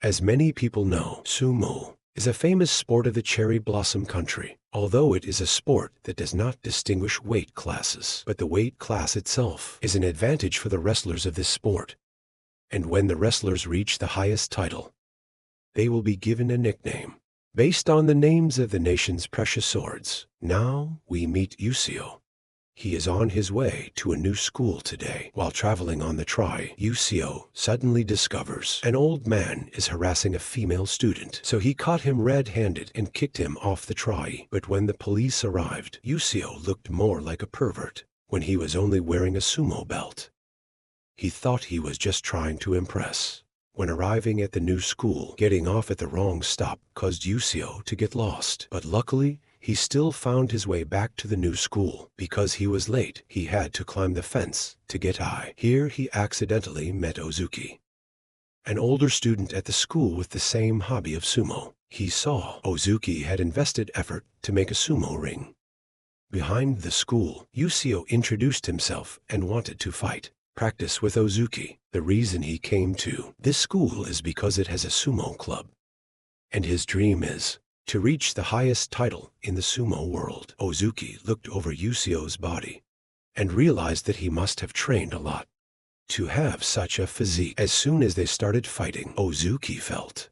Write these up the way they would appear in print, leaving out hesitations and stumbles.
As many people know, sumo is a famous sport of the cherry blossom country, although it is a sport that does not distinguish weight classes. But the weight class itself is an advantage for the wrestlers of this sport. And when the wrestlers reach the highest title, they will be given a nickname based on the names of the nation's precious swords. Now we meet Yusio. He is on his way to a new school today. While traveling on the train, Yusio suddenly discovers an old man is harassing a female student, so he caught him red-handed and kicked him off the train. But when the police arrived, Yusio looked more like a pervert when he was only wearing a sumo belt. He thought he was just trying to impress. When arriving at the new school, getting off at the wrong stop caused Yusio to get lost, but luckily, he still found his way back to the new school. Because he was late, he had to climb the fence to get high. Here he accidentally met Ozuki, an older student at the school with the same hobby of sumo. He saw Ozuki had invested effort to make a sumo ring. Behind the school, Yusio introduced himself and wanted to practice with Ozuki. The reason he came to this school is because it has a sumo club, and his dream is to reach the highest title in the sumo world. Ozuki looked over Yusio's body and realized that he must have trained a lot to have such a physique. As soon as they started fighting, Ozuki felt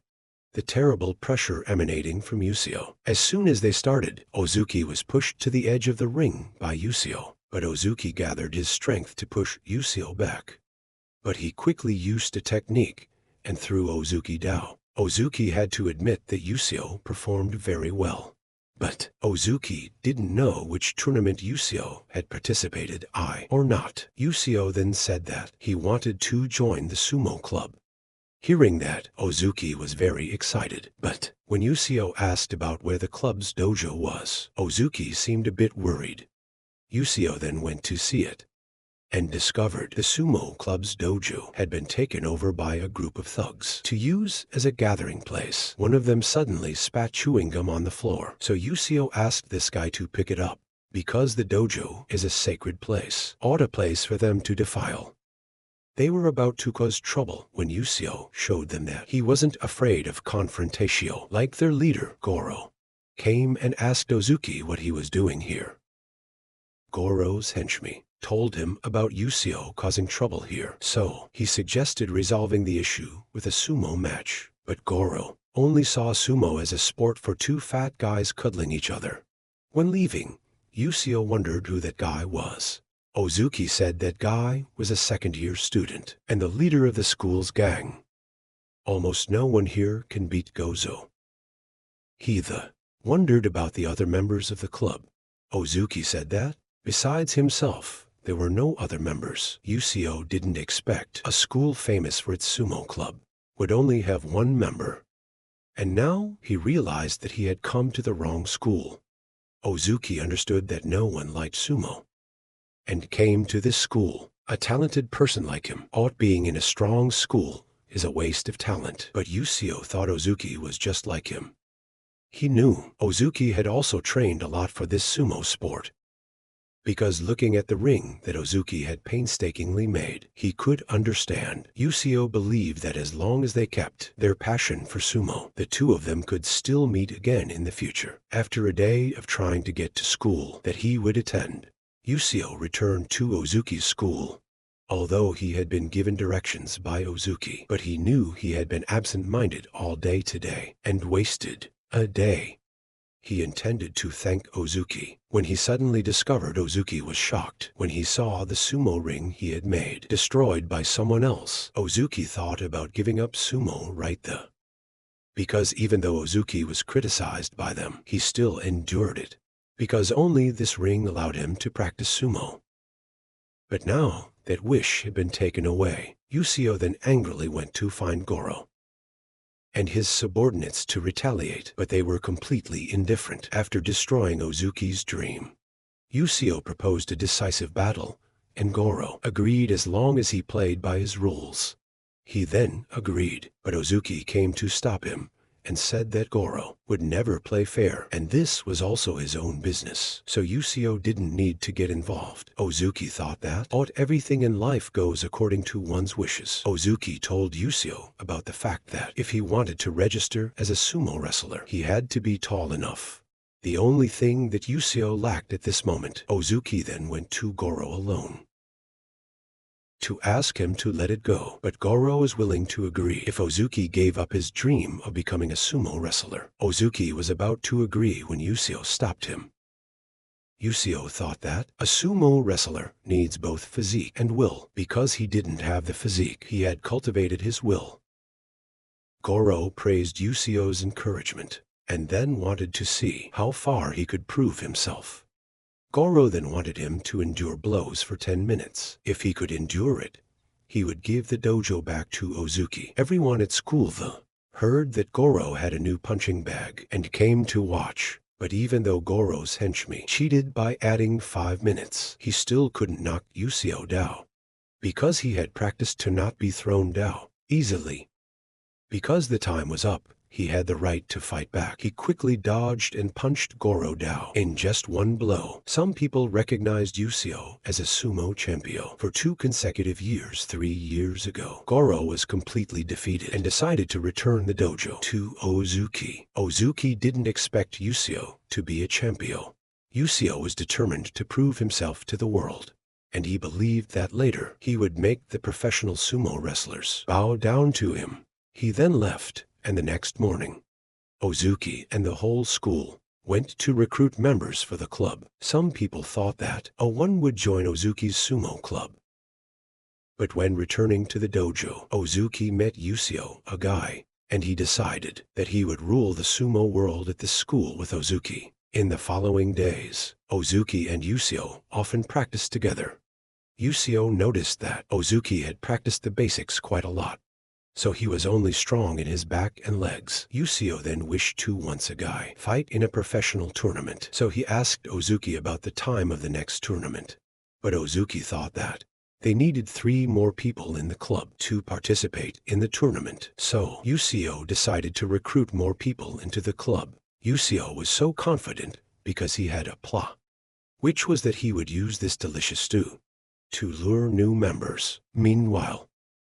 the terrible pressure emanating from Yusio. As soon as they started, Ozuki was pushed to the edge of the ring by Yusio, but Ozuki gathered his strength to push Yusio back. But he quickly used a technique and threw Ozuki down. Ozuki had to admit that Yusio performed very well. But Ozuki didn't know which tournament Yusio had participated in or not. Yusio then said that he wanted to join the sumo club. Hearing that, Ozuki was very excited. But when Yusio asked about where the club's dojo was, Ozuki seemed a bit worried. Yusio then went to see it and discovered the sumo club's dojo had been taken over by a group of thugs to use as a gathering place. One of them suddenly spat chewing gum on the floor, so Yusio asked this guy to pick it up, because the dojo is a sacred place, not a place for them to defile. They were about to cause trouble when Yusio showed them that he wasn't afraid of confrontation. Like their leader, Goro came and asked Ozuki what he was doing here. Goro's henchman told him about Yusio causing trouble here, so he suggested resolving the issue with a sumo match. But Goro only saw sumo as a sport for two fat guys cuddling each other. When leaving, Yusio wondered who that guy was. Ozuki said that guy was a second-year student and the leader of the school's gang. Almost no one here can beat Gozo. He wondered about the other members of the club. Ozuki said that, besides himself, there were no other members. Yusio didn't expect a school famous for its sumo club would only have one member. And now he realized that he had come to the wrong school. Ozuki understood that no one liked sumo and came to this school. A talented person like him ought being in a strong school is a waste of talent. But Yusio thought Ozuki was just like him. He knew Ozuki had also trained a lot for this sumo sport, because looking at the ring that Ozuki had painstakingly made, he could understand. Yusio believed that as long as they kept their passion for sumo, the two of them could still meet again in the future. After a day of trying to get to school that he would attend, Yusio returned to Ozuki's school. Although he had been given directions by Ozuki, but he knew he had been absent-minded all day today and wasted a day. He intended to thank Ozuki when he suddenly discovered Ozuki was shocked when he saw the sumo ring he had made destroyed by someone else. Ozuki thought about giving up sumo right there, because even though Ozuki was criticized by them, he still endured it, because only this ring allowed him to practice sumo. But now that wish had been taken away, Yusio then angrily went to find Goro and his subordinates to retaliate, but they were completely indifferent. After destroying Ozuki's dream, Yusio proposed a decisive battle, and Goro agreed as long as he played by his rules. He then agreed, but Ozuki came to stop him and said that Goro would never play fair, and this was also his own business, so Yusio didn't need to get involved. Ozuki thought that everything in life goes according to one's wishes. Ozuki told Yusio about the fact that if he wanted to register as a sumo wrestler, he had to be tall enough. The only thing that Yusio lacked at this moment. Ozuki then went to Goro alone to ask him to let it go, but Goro was willing to agree if Ozuki gave up his dream of becoming a sumo wrestler. Ozuki was about to agree when Yusio stopped him. Yusio thought that a sumo wrestler needs both physique and will. Because he didn't have the physique, he had cultivated his will. Goro praised Yusio's encouragement, and then wanted to see how far he could prove himself. Goro then wanted him to endure blows for 10 minutes. If he could endure it, he would give the dojo back to Ozuki. Everyone at school heard that Goro had a new punching bag and came to watch. But even though Goro's henchman cheated by adding 5 minutes, he still couldn't knock Yusio down, because he had practiced to not be thrown down easily. Because the time was up, he had the right to fight back. He quickly dodged and punched Goro down in just one blow. Some people recognized Yusio as a sumo champion for 2 consecutive years. 3 years ago, Goro was completely defeated and decided to return the dojo to Ozuki. Ozuki didn't expect Yusio to be a champion. Yusio was determined to prove himself to the world, and he believed that later he would make the professional sumo wrestlers bow down to him. He then left, and the next morning, Ozuki and the whole school went to recruit members for the club. Some people thought that one would join Ozuki's sumo club. But when returning to the dojo, Ozuki met Yusio, a guy, and he decided that he would rule the sumo world at the school with Ozuki. In the following days, Ozuki and Yusio often practiced together. Yusio noticed that Ozuki had practiced the basics quite a lot, so he was only strong in his back and legs. Yusio then wished to once a guy fight in a professional tournament, so he asked Ozuki about the time of the next tournament. But Ozuki thought that they needed 3 more people in the club to participate in the tournament, so Yusio decided to recruit more people into the club. Yusio was so confident because he had a plot, which was that he would use this delicious stew to lure new members. Meanwhile,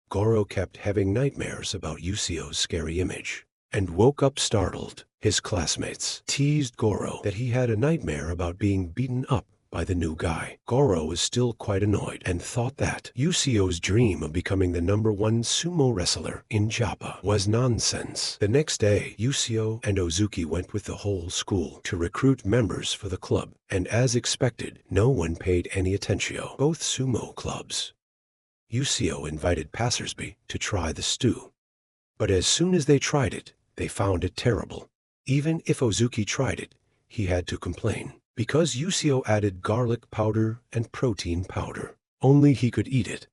Goro kept having nightmares about Yusio's scary image and woke up startled. His classmates teased Goro that he had a nightmare about being beaten up by the new guy. Goro was still quite annoyed and thought that Yusio's dream of becoming the #1 sumo wrestler in Joppa was nonsense. The next day, Yusio and Ozuki went with the whole school to recruit members for the club, and as expected, no one paid any attention. Both sumo clubs. Yusio invited passersby to try the stew, but as soon as they tried it, they found it terrible. Even if Ozuki tried it, he had to complain, because Yusio added garlic powder and protein powder. Only he could eat it.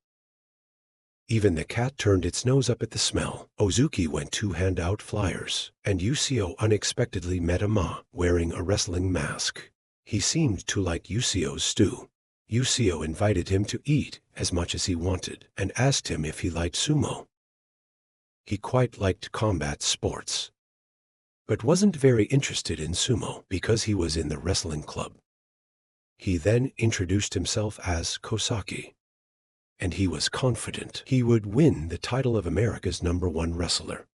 Even the cat turned its nose up at the smell. Ozuki went to hand out flyers, and Yusio unexpectedly met a ma wearing a wrestling mask. He seemed to like Yusio's stew. Yusio invited him to eat as much as he wanted and asked him if he liked sumo. He quite liked combat sports, but wasn't very interested in sumo because he was in the wrestling club. He then introduced himself as Kosaki, and he was confident he would win the title of America's #1 wrestler,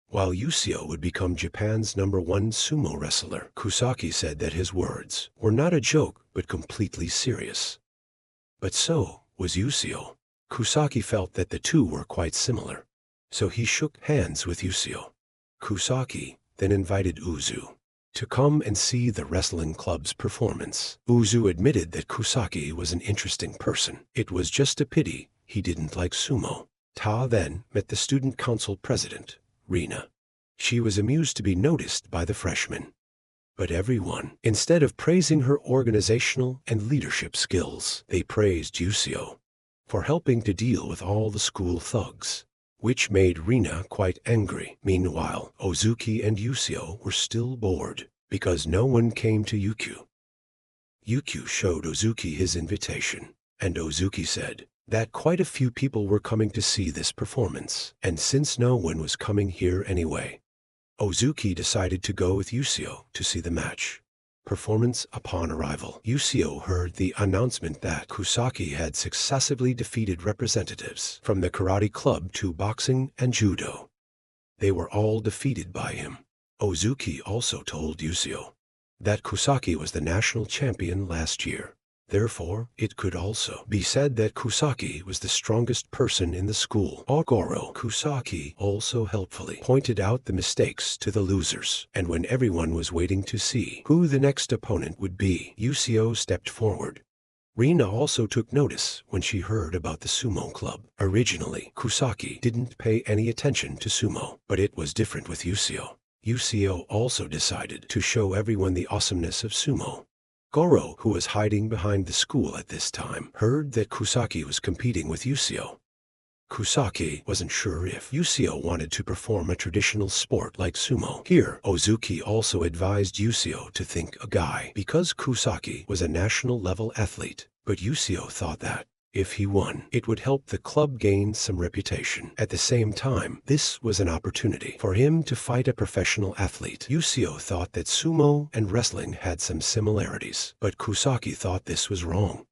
while Yusio would become Japan's #1 sumo wrestler. Kosaki said that his words were not a joke but completely serious. But so was Yusio. Kosaki felt that the two were quite similar, so he shook hands with Yusio. Kosaki then invited Uzu to come and see the wrestling club's performance. Uzu admitted that Kosaki was an interesting person. It was just a pity he didn't like sumo. Ta then met the student council president, Rina. She was amused to be noticed by the freshmen. But everyone, instead of praising her organizational and leadership skills, they praised Yusio for helping to deal with all the school thugs, which made Rina quite angry. Meanwhile, Ozuki and Yusio were still bored because no one came to Yukio. Yukio showed Ozuki his invitation, and Ozuki said that quite a few people were coming to see this performance, and since no one was coming here anyway, Ozuki decided to go with Yusio to see the match. Performance. Upon arrival, Yusio heard the announcement that Kusaki had successively defeated representatives from the karate club to boxing and judo. They were all defeated by him. Ozuki also told Yusio that Kusaki was the national champion last year. Therefore, it could also be said that Kusaki was the strongest person in the school. Goro Kusaki also helpfully pointed out the mistakes to the losers, and when everyone was waiting to see who the next opponent would be, Yusio stepped forward. Rina also took notice when she heard about the sumo club. Originally, Kusaki didn't pay any attention to sumo, but it was different with Yusio. Yusio also decided to show everyone the awesomeness of sumo. Goro, who was hiding behind the school at this time, heard that Kusaki was competing with Yusio. Kusaki wasn't sure if Yusio wanted to perform a traditional sport like sumo. Here, Ozuki also advised Yusio to think a guy because Kusaki was a national-level athlete, but Yusio thought that if he won, it would help the club gain some reputation. At the same time, this was an opportunity for him to fight a professional athlete. Yusio thought that sumo and wrestling had some similarities, but Kusaki thought this was wrong.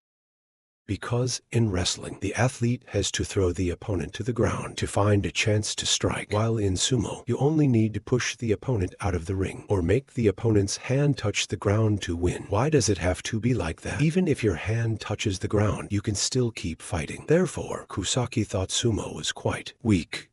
Because in wrestling, the athlete has to throw the opponent to the ground to find a chance to strike, while in sumo, you only need to push the opponent out of the ring or make the opponent's hand touch the ground to win. Why does it have to be like that? Even if your hand touches the ground, you can still keep fighting. Therefore, Kusaki thought sumo was quite weak.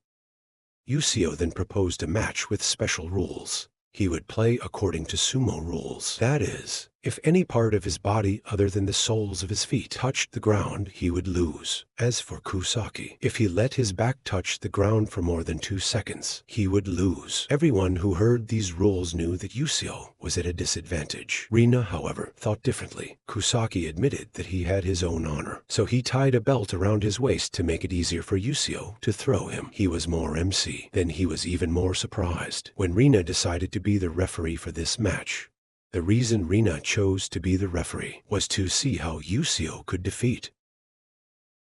Yusio then proposed a match with special rules. He would play according to sumo rules. That is, if any part of his body other than the soles of his feet touched the ground, he would lose. As for Kusaki, if he let his back touch the ground for more than 2 seconds, he would lose. Everyone who heard these rules knew that Yusio was at a disadvantage. Rina, however, thought differently. Kusaki admitted that he had his own honor, so he tied a belt around his waist to make it easier for Yusio to throw him. He was more MC. Then he was even more surprised when Rina decided to be the referee for this match. The reason Rina chose to be the referee was to see how Yusio could defeat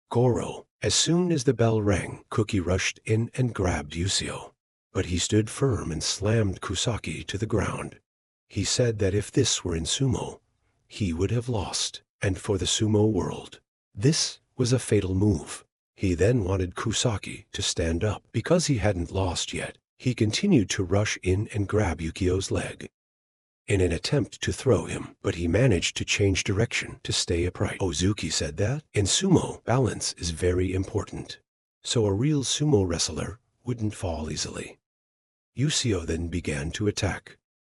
Goro. As soon as the bell rang, Cookie rushed in and grabbed Yusio, but he stood firm and slammed Kusaki to the ground. He said that if this were in sumo, he would have lost, and for the sumo world, this was a fatal move. He then wanted Kusaki to stand up. Because he hadn't lost yet, he continued to rush in and grab Yukio's leg in an attempt to throw him, but he managed to change direction to stay upright. Ozuki said that in sumo, balance is very important, so a real sumo wrestler wouldn't fall easily. Yusio then began to attack,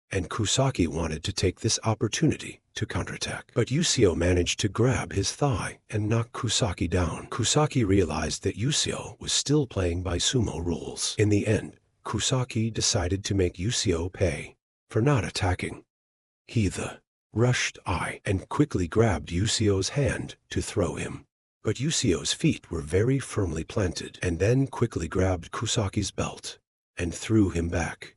and Kusaki wanted to take this opportunity to counterattack. But Yusio managed to grab his thigh and knock Kusaki down. Kusaki realized that Yusio was still playing by sumo rules. In the end, Kusaki decided to make Yusio pay for not attacking. He rushed and quickly grabbed Yusio's hand to throw him. But Yusio's feet were very firmly planted, and then quickly grabbed Kusaki's belt and threw him back.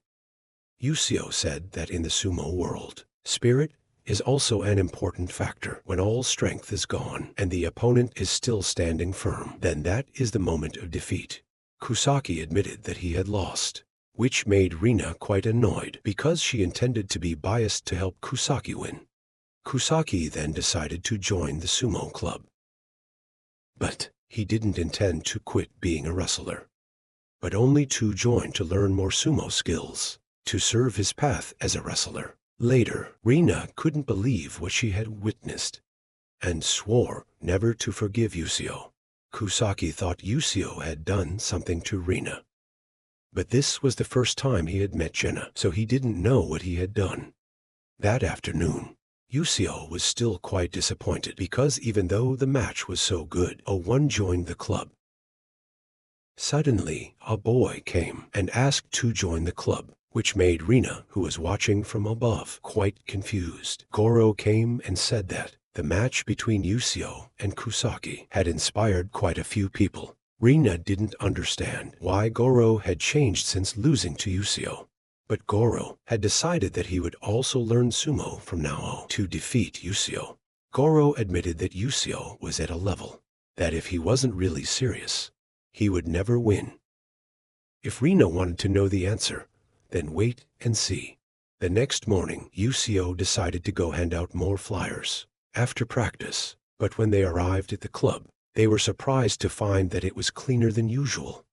Yusio said that in the sumo world, spirit is also an important factor. When all strength is gone and the opponent is still standing firm, then that is the moment of defeat. Kusaki admitted that he had lost, which made Rina quite annoyed because she intended to be biased to help Kusaki win. Kusaki then decided to join the sumo club. But he didn't intend to quit being a wrestler, but only to join to learn more sumo skills, to serve his path as a wrestler. Later, Rina couldn't believe what she had witnessed and swore never to forgive Yusio. Kusaki thought Yusio had done something to Rina, but this was the first time he had met Jenna, so he didn't know what he had done. That afternoon, Yusio was still quite disappointed because even though the match was so good, one joined the club. Suddenly, a boy came and asked to join the club, which made Rina, who was watching from above, quite confused. Goro came and said that the match between Yusio and Kusaki had inspired quite a few people. Rina didn't understand why Goro had changed since losing to Yusio, but Goro had decided that he would also learn sumo from now on to defeat Yusio. Goro admitted that Yusio was at a level that if he wasn't really serious, he would never win. If Rina wanted to know the answer, then wait and see. The next morning, Yusio decided to go hand out more flyers after practice, but when they arrived at the club, they were surprised to find that it was cleaner than usual.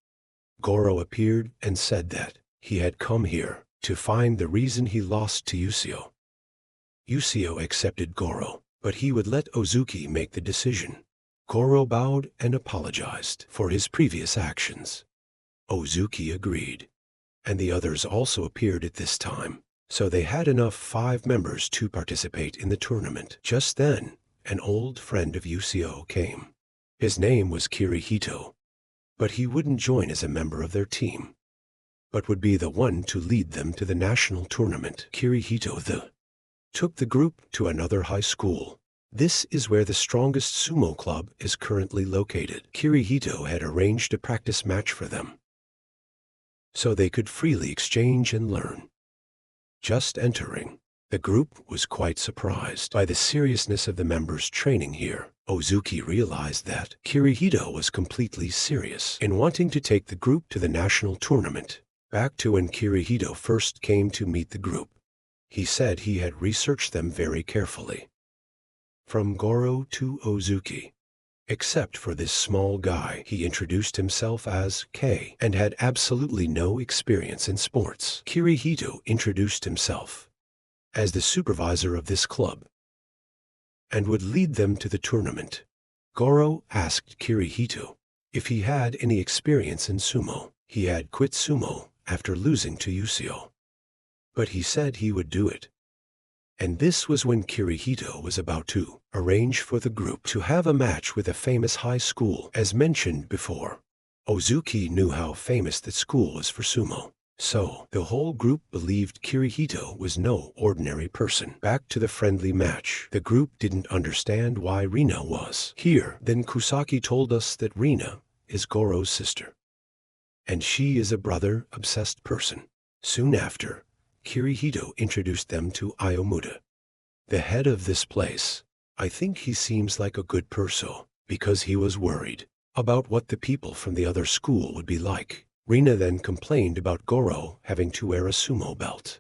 Goro appeared and said that he had come here to find the reason he lost to Yusio. Yusio accepted Goro, but he would let Ozuki make the decision. Goro bowed and apologized for his previous actions. Ozuki agreed, and the others also appeared at this time, so they had enough 5 members to participate in the tournament. Just then, an old friend of Yusio came. His name was Kirihito, but he wouldn't join as a member of their team, but would be the one to lead them to the national tournament. Kirihito took the group to another high school. This is where the strongest sumo club is currently located. Kirihito had arranged a practice match for them, so they could freely exchange and learn. Just entering, the group was quite surprised by the seriousness of the members training here. Ozuki realized that Kirihito was completely serious in wanting to take the group to the national tournament. Back to when Kirihito first came to meet the group, he said he had researched them very carefully, from Goro to Ozuki. Except for this small guy, he introduced himself as K and had absolutely no experience in sports. Kirihito introduced himself as the supervisor of this club and would lead them to the tournament. Goro asked Kirihito if he had any experience in sumo. He had quit sumo after losing to Yusio, but he said he would do it. And this was when Kirihito was about to arrange for the group to have a match with a famous high school. As mentioned before, Ozuki knew how famous that school was for sumo, so the whole group believed Kirihito was no ordinary person. Back to the friendly match. The group didn't understand why Rina was here. Then Kusaki told us that Rina is Goro's sister, and she is a brother-obsessed person. Soon after, Kirihito introduced them to Iomuda, the head of this place. I think he seems like a good person, because he was worried about what the people from the other school would be like. Rina then complained about Goro having to wear a sumo belt.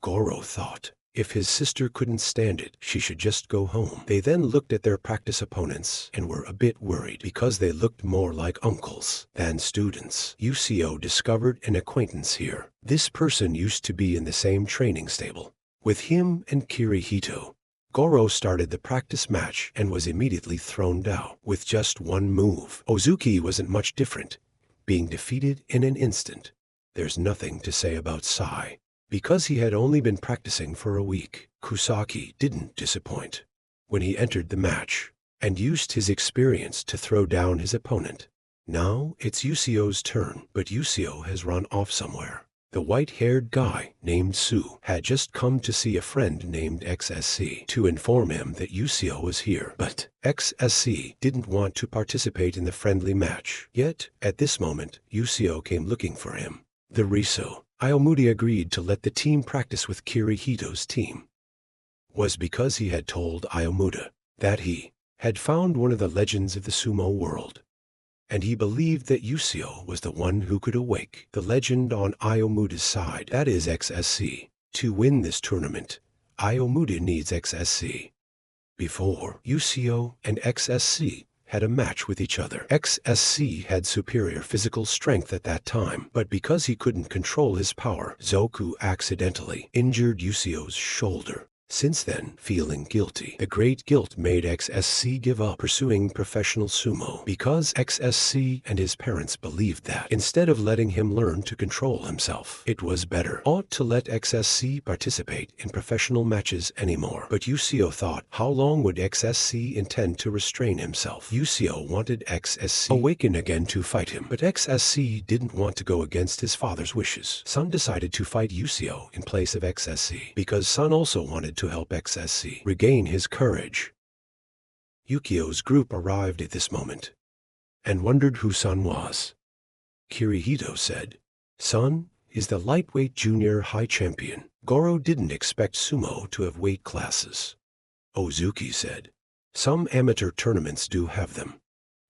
Goro thought if his sister couldn't stand it, she should just go home. They then looked at their practice opponents and were a bit worried because they looked more like uncles than students. Yusio discovered an acquaintance here. This person used to be in the same training stable with him and Kirihito. Goro started the practice match and was immediately thrown down with just one move. Ozuki wasn't much different, being defeated in an instant. There's nothing to say about Sai, because he had only been practicing for a week. Kusaki didn't disappoint when he entered the match and used his experience to throw down his opponent. Now it's Yusio's turn, but Yusio has run off somewhere. The white-haired guy named Su had just come to see a friend named XSC to inform him that Yusio was here, but XSC didn't want to participate in the friendly match. Yet, at this moment, Yusio came looking for him. The reason Iomuda agreed to let the team practice with Kirihito's team was because he had told Iomuda that he had found one of the legends of the sumo world, and he believed that Yusio was the one who could awake the legend on Iomuda's side, that is XSC. To win this tournament, Iomuda needs XSC. Before, Yusio and XSC had a match with each other. XSC had superior physical strength at that time, but because he couldn't control his power, Zoku accidentally injured Yusio's shoulder. Since then, feeling guilty, the great guilt made XSC give up pursuing professional sumo, because XSC and his parents believed that instead of letting him learn to control himself, it was better ought to let XSC participate in professional matches anymore. But Yusio thought, how long would XSC intend to restrain himself? Yusio wanted XSC awaken again to fight him, but XSC didn't want to go against his father's wishes. Sun decided to fight Yusio in place of XSC, because Sun also wanted to help XSC regain his courage. Yukio's group arrived at this moment and wondered who Sun was. Kirihito said, Sun is the lightweight junior high champion. Goro didn't expect sumo to have weight classes. Ozuki said, some amateur tournaments do have them,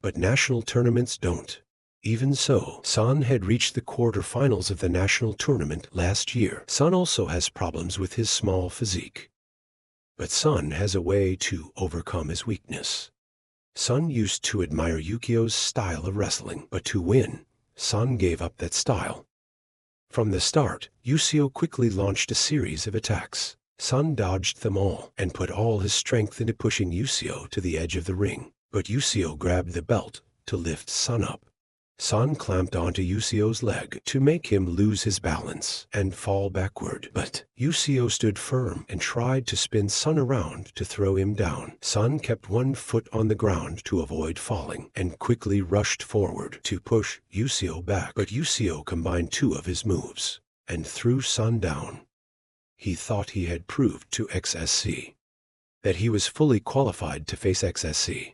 but national tournaments don't. Even so, San had reached the quarterfinals of the national tournament last year. San also has problems with his small physique. But San has a way to overcome his weakness. San used to admire Yukio's style of wrestling, but to win, San gave up that style. From the start, Yukio quickly launched a series of attacks. San dodged them all and put all his strength into pushing Yukio to the edge of the ring. But Yukio grabbed the belt to lift San up. San clamped onto Yukio's leg to make him lose his balance and fall backward. But Yukio stood firm and tried to spin San around to throw him down. San kept one foot on the ground to avoid falling and quickly rushed forward to push Yukio back. But Yukio combined two of his moves and threw San down. He thought he had proved to XSC that he was fully qualified to face XSC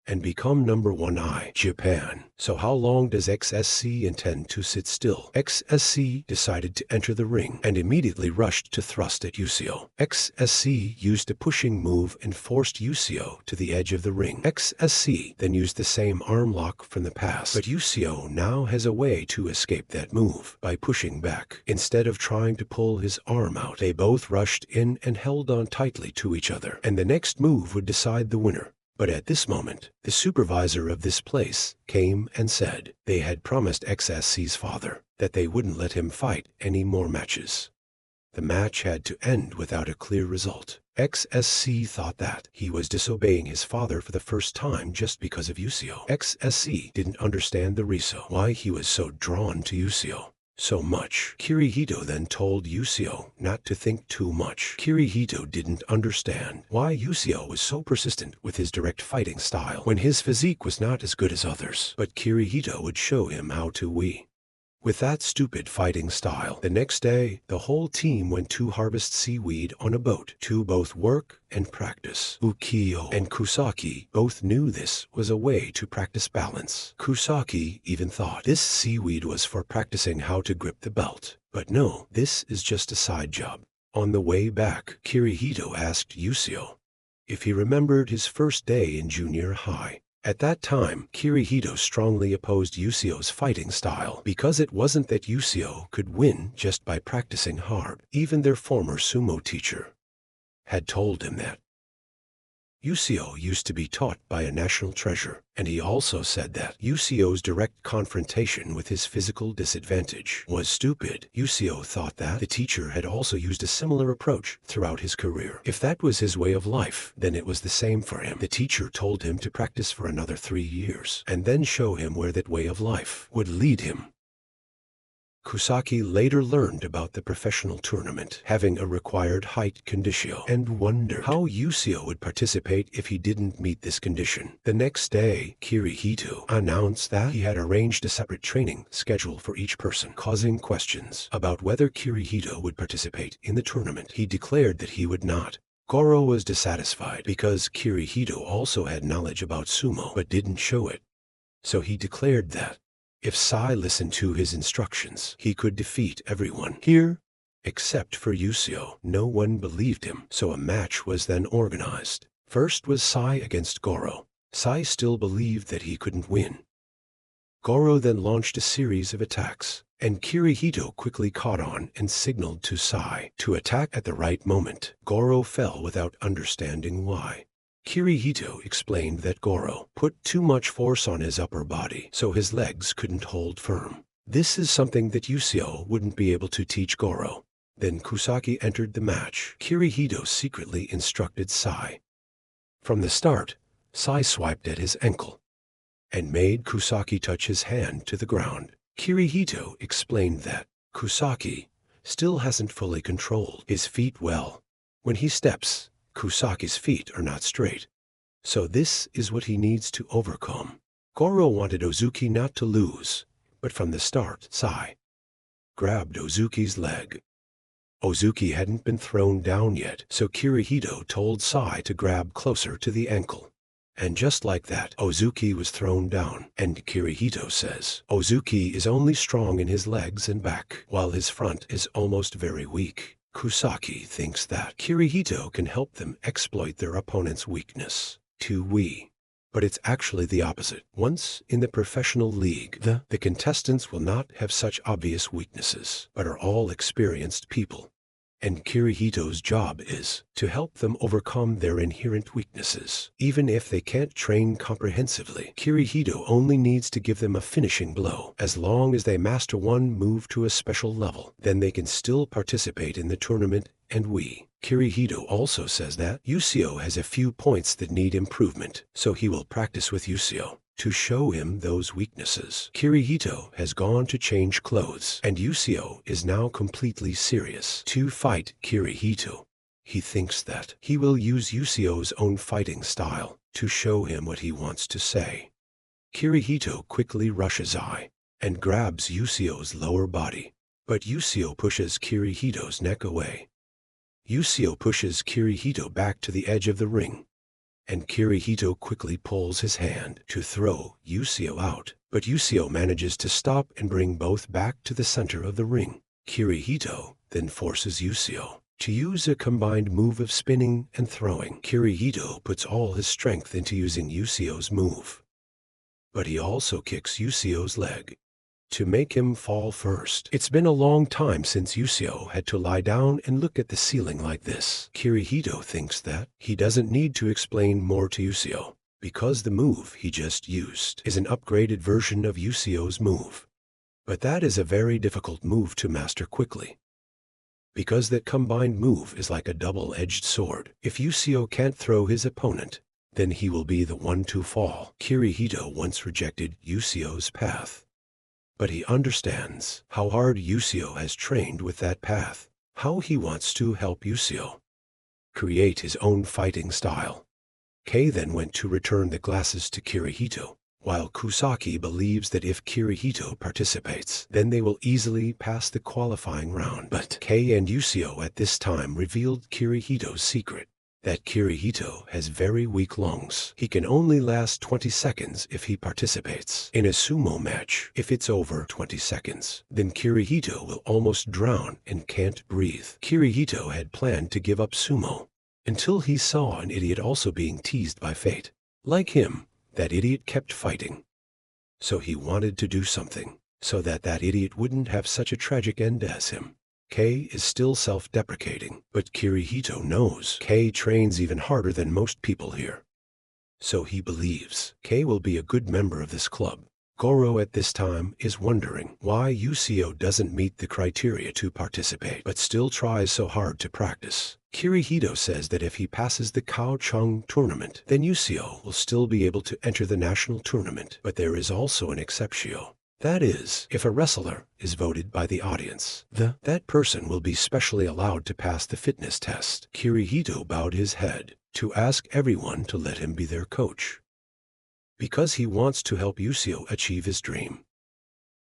and become #1 Japan. So how long does XSC intend to sit still? XSC decided to enter the ring and immediately rushed to thrust at Yukio. XSC used a pushing move and forced Yukio to the edge of the ring. XSC then used the same arm lock from the past, but Yukio now has a way to escape that move by pushing back. Instead of trying to pull his arm out, they both rushed in and held on tightly to each other, and the next move would decide the winner. But at this moment, the supervisor of this place came and said they had promised XSC's father that they wouldn't let him fight any more matches. The match had to end without a clear result. XSC thought that he was disobeying his father for the first time just because of Yukio. XSC didn't understand the reason why he was so drawn to Yukio so much. Kirihito then told Yukio not to think too much. Kirihito didn't understand why Yukio was so persistent with his direct fighting style when his physique was not as good as others. But Kirihito would show him how to win. With that stupid fighting style, the next day, the whole team went to harvest seaweed on a boat to both work and practice. Ukio and Kusaki both knew this was a way to practice balance. Kusaki even thought this seaweed was for practicing how to grip the belt. But no, this is just a side job. On the way back, Kirihito asked Yukio if he remembered his first day in junior high. At that time, Kirihito strongly opposed Yukio's fighting style because it wasn't that Yukio could win just by practicing hard. Even their former sumo teacher had told him that. Yukio used to be taught by a national treasure, and he also said that Yukio's direct confrontation with his physical disadvantage was stupid. Yukio thought that the teacher had also used a similar approach throughout his career. If that was his way of life, then it was the same for him. The teacher told him to practice for another 3 years, and then show him where that way of life would lead him. Kusaki later learned about the professional tournament having a required height condition and wondered how Yukio would participate if he didn't meet this condition. The next day, Kirihito announced that he had arranged a separate training schedule for each person, causing questions about whether Kirihito would participate in the tournament. He declared that he would not. Goro was dissatisfied because Kirihito also had knowledge about sumo but didn't show it. So he declared that if Sai listened to his instructions, he could defeat everyone here, except for Yukio. No one believed him, so a match was then organized. First was Sai against Goro. Sai still believed that he couldn't win. Goro then launched a series of attacks, and Kirihito quickly caught on and signaled to Sai to attack at the right moment. Goro fell without understanding why. Kirihito explained that Goro put too much force on his upper body, so his legs couldn't hold firm. This is something that Yukio wouldn't be able to teach Goro. Then Kusaki entered the match. Kirihito secretly instructed Sai. From the start, Sai swiped at his ankle and made Kusaki touch his hand to the ground. Kirihito explained that Kusaki still hasn't fully controlled his feet well. When he steps, Kusaki's feet are not straight. So this is what he needs to overcome. Goro wanted Ozuki not to lose, but from the start, Sai grabbed Ozuki's leg. Ozuki hadn't been thrown down yet, so Kirihito told Sai to grab closer to the ankle. And just like that, Ozuki was thrown down, and Kirihito says Ozuki is only strong in his legs and back, while his front is almost very weak. Kusaki thinks that Kirihito can help them exploit their opponent's weakness to win. But it's actually the opposite. Once in the professional league, the contestants will not have such obvious weaknesses, but are all experienced people. And Kirihito's job is to help them overcome their inherent weaknesses. Even if they can't train comprehensively, Kirihito only needs to give them a finishing blow. As long as they master one move to a special level, then they can still participate in the tournament. And Kirihito also says that Yusio has a few points that need improvement, so he will practice with Yusio to show him those weaknesses. Kirihito has gone to change clothes, and Yusio is now completely serious to fight Kirihito. He thinks that he will use Yusio's own fighting style to show him what he wants to say. Kirihito quickly rushes and grabs Yusio's lower body, but Yusio pushes Kirihito's neck away. Yusio pushes Kirihito back to the edge of the ring, and Kirihito quickly pulls his hand to throw Yusio out, but Yusio manages to stop and bring both back to the center of the ring. Kirihito then forces Yusio to use a combined move of spinning and throwing. Kirihito puts all his strength into using Yusio's move, but he also kicks Yusio's leg to make him fall first. It's been a long time since Yusio had to lie down and look at the ceiling like this. Kirihito thinks that he doesn't need to explain more to Yusio, because the move he just used is an upgraded version of Yusio's move. But that is a very difficult move to master quickly, because that combined move is like a double-edged sword. If Yusio can't throw his opponent, then he will be the one to fall. Kirihito once rejected Yusio's path, but he understands how hard Yusio has trained with that path, how he wants to help Yusio create his own fighting style. Kei then went to return the glasses to Kirihito, while Kusaki believes that if Kirihito participates, then they will easily pass the qualifying round. But Kei and Yusio at this time revealed Kirihito's secret, that Kirihito has very weak lungs. He can only last 20 seconds if he participates in a sumo match. If it's over 20 seconds, then Kirihito will almost drown and can't breathe. Kirihito had planned to give up sumo until he saw an idiot also being teased by fate. Like him, that idiot kept fighting. So he wanted to do something so that that idiot wouldn't have such a tragic end as him. Kei is still self-deprecating, but Kirihito knows Kei trains even harder than most people here, so he believes Kei will be a good member of this club. Goro at this time is wondering why Yusio doesn't meet the criteria to participate, but still tries so hard to practice. Kirihito says that if he passes the Kaohsiung tournament, then Yusio will still be able to enter the national tournament, but there is also an exception. That is, if a wrestler is voted by the audience, that person will be specially allowed to pass the fitness test. Kirihito bowed his head to ask everyone to let him be their coach, because he wants to help Yusio achieve his dream.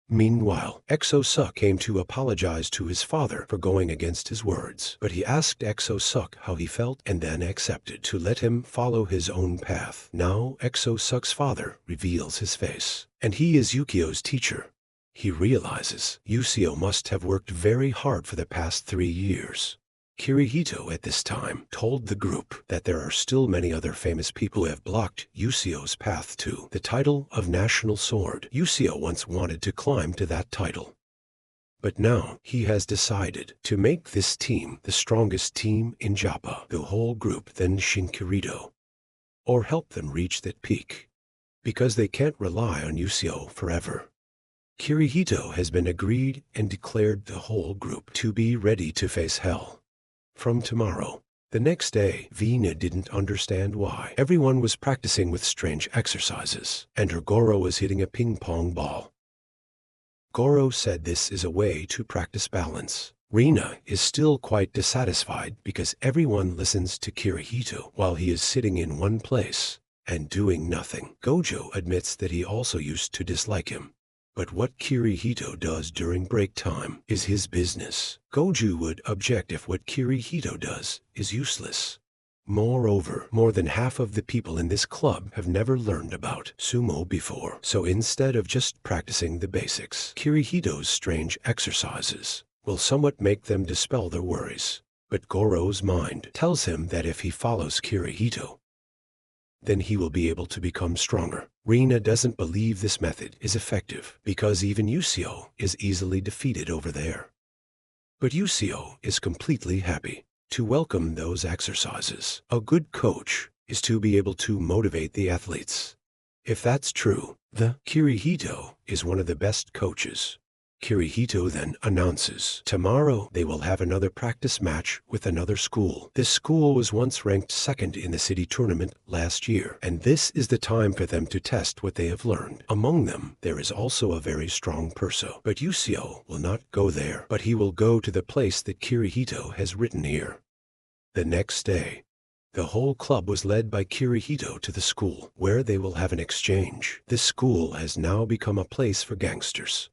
Meanwhile, Exo-suck came to apologize to his father for going against his words, but he asked Exo-suck how he felt and then accepted to let him follow his own path. Now Exo-suck's father reveals his face, and he is Yukio's teacher. He realizes Yusio must have worked very hard for the past 3 years. Kirihito at this time told the group that there are still many other famous people who have blocked Yusio's path to the title of National Sword. Yusio once wanted to climb to that title, but now he has decided to make this team the strongest team in Joppa. The whole group then Shinkirito, or help them reach that peak, because they can't rely on Yusio forever. Kirihito has been agreed and declared the whole group to be ready to face hell from tomorrow. The next day, Vina didn't understand why everyone was practicing with strange exercises, and her Goro was hitting a ping pong ball. Goro said this is a way to practice balance. Rina is still quite dissatisfied because everyone listens to Kirihito while he is sitting in one place and doing nothing. Gojo admits that he also used to dislike him, but what Kirihito does during break time is his business. Goju would object if what Kirihito does is useless. Moreover, more than half of the people in this club have never learned about sumo before, so instead of just practicing the basics, Kirihito's strange exercises will somewhat make them dispel their worries. But Goro's mind tells him that if he follows Kirihito, then he will be able to become stronger. Rina doesn't believe this method is effective because even Yusio is easily defeated over there. But Yusio is completely happy to welcome those exercises. A good coach is to be able to motivate the athletes. If that's true, the Kirihito is one of the best coaches. Kirihito then announces, tomorrow they will have another practice match with another school. This school was once ranked second in the city tournament last year, and this is the time for them to test what they have learned. Among them, there is also a very strong Perso, but Yusio will not go there, but he will go to the place that Kirihito has written here. The next day, the whole club was led by Kirihito to the school, where they will have an exchange. This school has now become a place for gangsters.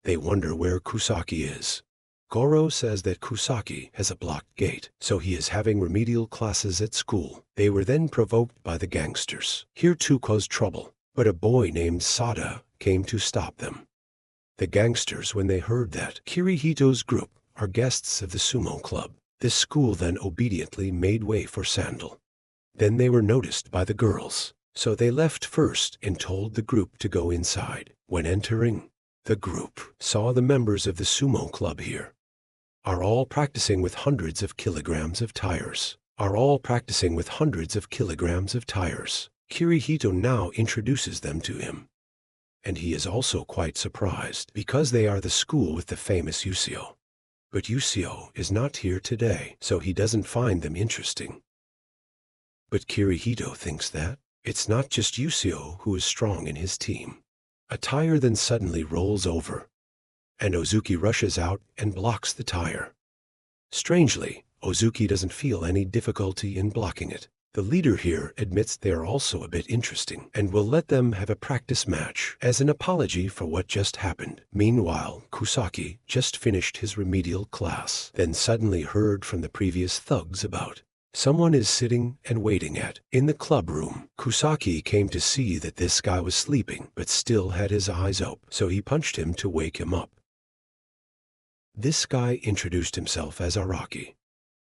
They wonder where Kusaki is. Goro says that Kusaki has a blocked gate, so he is having remedial classes at school. They were then provoked by the gangsters. Here too caused trouble, but a boy named Sada came to stop them. The gangsters, when they heard that Kirihito's group are guests of the sumo club, this school then obediently made way for Sandal. Then they were noticed by the girls, so they left first and told the group to go inside. When entering, the group saw the members of the sumo club here are all practicing with hundreds of kilograms of tires. Kirihito now introduces them to him. And he is also quite surprised because they are the school with the famous Yusio. But Yusio is not here today, so he doesn't find them interesting. But Kirihito thinks that it's not just Yusio who is strong in his team. A tire then suddenly rolls over, and Ozuki rushes out and blocks the tire. Strangely, Ozuki doesn't feel any difficulty in blocking it. The leader here admits they are also a bit interesting and will let them have a practice match as an apology for what just happened. Meanwhile, Kusaki just finished his remedial class, then suddenly heard from the previous thugs about someone is sitting and waiting in the club room. Kusaki came to see that this guy was sleeping but still had his eyes open, so he punched him to wake him up. This guy introduced himself as Araki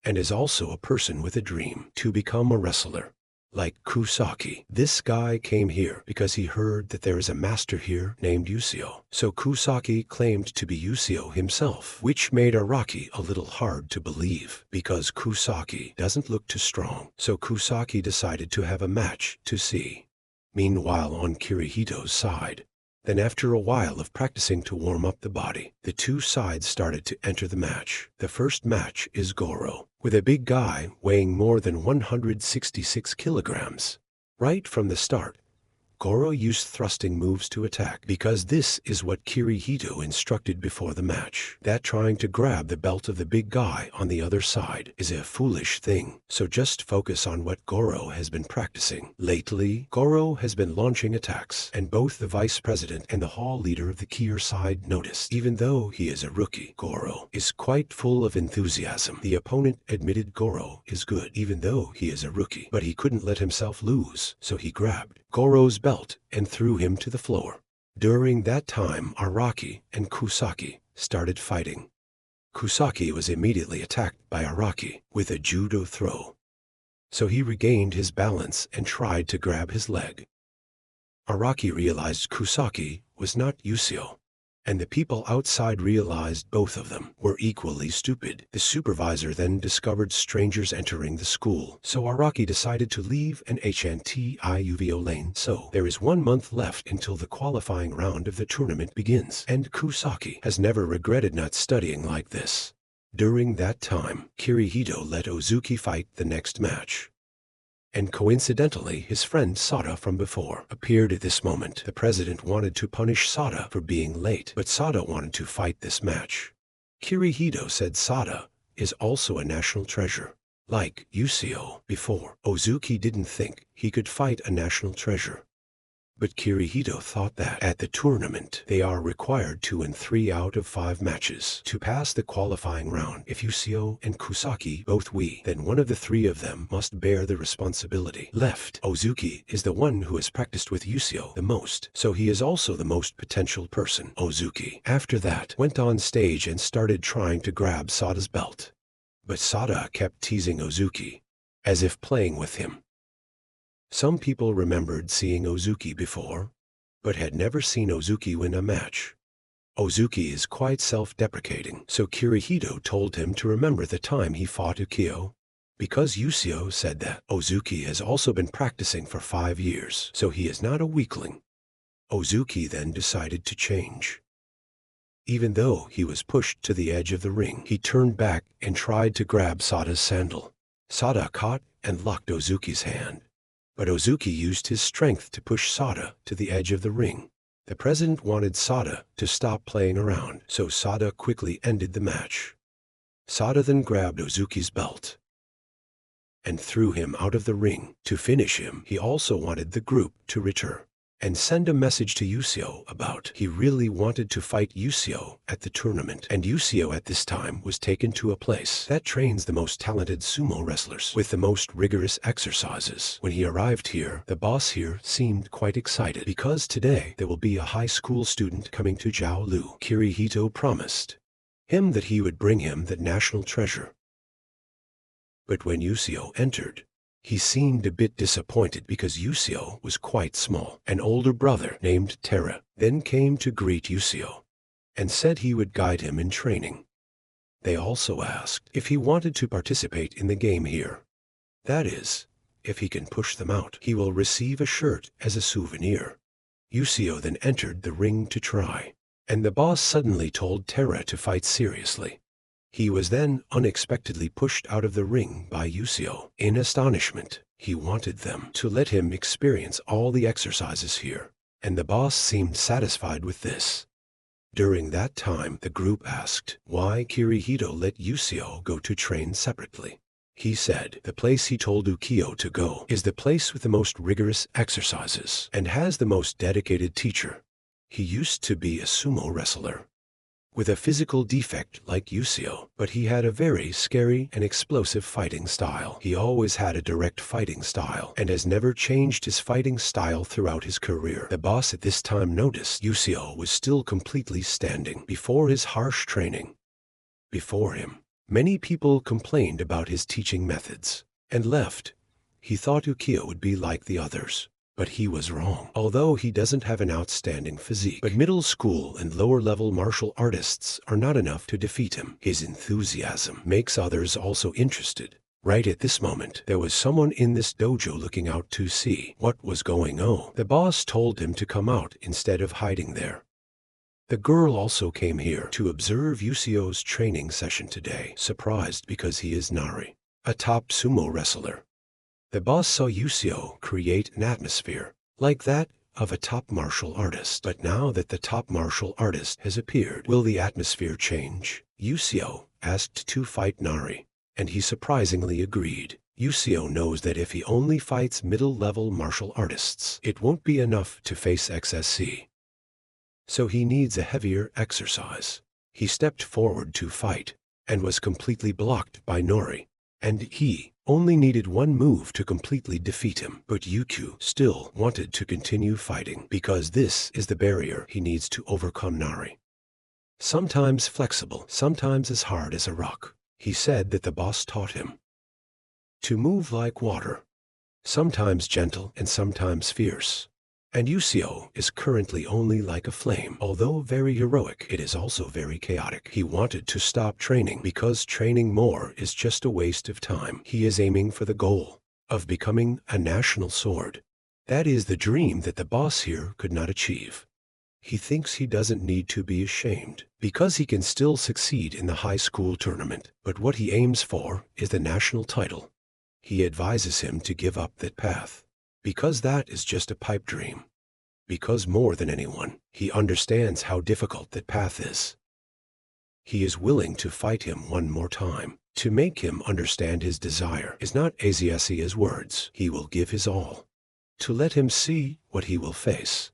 and is also a person with a dream to become a wrestler. Like Kusaki, this guy came here because he heard that there is a master here named Yusio. So Kusaki claimed to be Yusio himself, which made Araki a little hard to believe because Kusaki doesn't look too strong. So Kusaki decided to have a match to see. Meanwhile, on Kirihito's side, then after a while of practicing to warm up the body, the two sides started to enter the match. The first match is Goro, with a big guy weighing more than 166 kilograms. Right from the start, Goro used thrusting moves to attack because this is what Kirihito instructed before the match. That trying to grab the belt of the big guy on the other side is a foolish thing, so just focus on what Goro has been practicing. Lately, Goro has been launching attacks, and both the vice president and the hall leader of the Kier side noticed. Even though he is a rookie, Goro is quite full of enthusiasm. The opponent admitted Goro is good, even though he is a rookie, but he couldn't let himself lose, so he grabbed Goro's belt and threw him to the floor. During that time, Araki and Kusaki started fighting. Kusaki was immediately attacked by Araki with a judo throw, so he regained his balance and tried to grab his leg. Araki realized Kusaki was not Yusio, and the people outside realized both of them were equally stupid. The supervisor then discovered strangers entering the school, so Araki decided to leave an HNTIUVO lane. So there is 1 month left until the qualifying round of the tournament begins, and Kusaki has never regretted not studying like this. During that time, Kirihito let Ozuki fight the next match. And coincidentally, his friend Sada from before appeared at this moment. The president wanted to punish Sada for being late, but Sada wanted to fight this match. Kirihito said Sada is also a national treasure. Like Yusio before, Ozuki didn't think he could fight a national treasure. But Kirihito thought that at the tournament, they are required to win 3 out of 5 matches to pass the qualifying round. If Yusio and Kusaki both win, then one of the 3 of them must bear the responsibility. Left, Ozuki is the one who has practiced with Yusio the most, so he is also the most potential person. Ozuki, after that, went on stage and started trying to grab Sada's belt. But Sada kept teasing Ozuki, as if playing with him. Some people remembered seeing Ozuki before, but had never seen Ozuki win a match. Ozuki is quite self-deprecating, so Kirihito told him to remember the time he fought Ukyo. Because Yusio said that Ozuki has also been practicing for 5 years, so he is not a weakling. Ozuki then decided to change. Even though he was pushed to the edge of the ring, he turned back and tried to grab Sada's sandal. Sada caught and locked Ozuki's hand. But Ozuki used his strength to push Sada to the edge of the ring. The president wanted Sada to stop playing around, so Sada quickly ended the match. Sada then grabbed Ozuki's belt and threw him out of the ring. To finish him, he also wanted the group to return and send a message to Yusio about he really wanted to fight Yusio at the tournament. And Yusio at this time was taken to a place that trains the most talented sumo wrestlers with the most rigorous exercises. When he arrived here, the boss here seemed quite excited because today there will be a high school student coming to Jiaolu. Kirihito promised him that he would bring him the national treasure. But when Yusio entered, he seemed a bit disappointed because Yusio was quite small. An older brother named Terra then came to greet Yusio and said he would guide him in training. They also asked if he wanted to participate in the game here. That is, if he can push them out, he will receive a shirt as a souvenir. Yusio then entered the ring to try, and the boss suddenly told Terra to fight seriously. He was then unexpectedly pushed out of the ring by Yusio. In astonishment, he wanted them to let him experience all the exercises here, and the boss seemed satisfied with this. During that time, the group asked why Kirihito let Yusio go to train separately. He said the place he told Ukyo to go is the place with the most rigorous exercises and has the most dedicated teacher. He used to be a sumo wrestler with a physical defect like Yusio, but he had a very scary and explosive fighting style. He always had a direct fighting style and has never changed his fighting style throughout his career. The boss at this time noticed Yusio was still completely standing before his harsh training. Before him, many people complained about his teaching methods and left. He thought Ukyo would be like the others. But he was wrong. Although he doesn't have an outstanding physique, but middle school and lower level martial artists are not enough to defeat him. His enthusiasm makes others also interested. Right at this moment, there was someone in this dojo looking out to see what was going on. The boss told him to come out instead of hiding there. The girl also came here to observe Yusio's training session today, surprised because he is Nari, a top sumo wrestler. The boss saw Yusio create an atmosphere like that of a top martial artist. But now that the top martial artist has appeared, will the atmosphere change? Yusio asked to fight Nari, and he surprisingly agreed. Yusio knows that if he only fights middle-level martial artists, it won't be enough to face XSC. So he needs a heavier exercise. He stepped forward to fight, and was completely blocked by Nori, and he only needed one move to completely defeat him. But Yukyu still wanted to continue fighting because this is the barrier he needs to overcome Nari. Sometimes flexible, sometimes as hard as a rock. He said that the boss taught him to move like water, sometimes gentle and sometimes fierce. And Yusio is currently only like a flame. Although very heroic, it is also very chaotic. He wanted to stop training because training more is just a waste of time. He is aiming for the goal of becoming a national sword. That is the dream that the boss here could not achieve. He thinks he doesn't need to be ashamed because he can still succeed in the high school tournament. But what he aims for is the national title. He advises him to give up that path, because that is just a pipe dream. Because more than anyone, he understands how difficult that path is. He is willing to fight him one more time. To make him understand his desire is not as easy as words. He will give his all to let him see what he will face.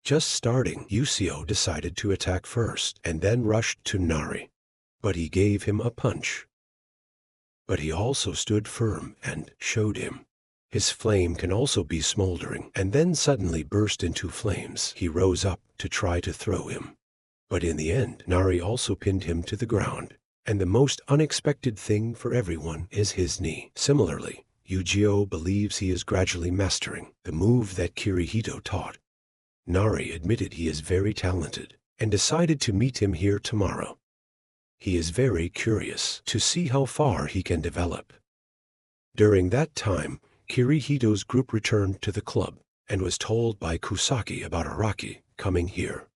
Just starting, Yusio decided to attack first and then rushed to Nari. But he gave him a punch. But he also stood firm and showed him his flame can also be smoldering, and then suddenly burst into flames. He rose up to try to throw him. But in the end, Nari also pinned him to the ground. And the most unexpected thing for everyone is his knee. Similarly, Yujiro believes he is gradually mastering the move that Kirihito taught. Nari admitted he is very talented and decided to meet him here tomorrow. He is very curious to see how far he can develop. During that time, Kirihito's group returned to the club and was told by Kusaki about Araki coming here.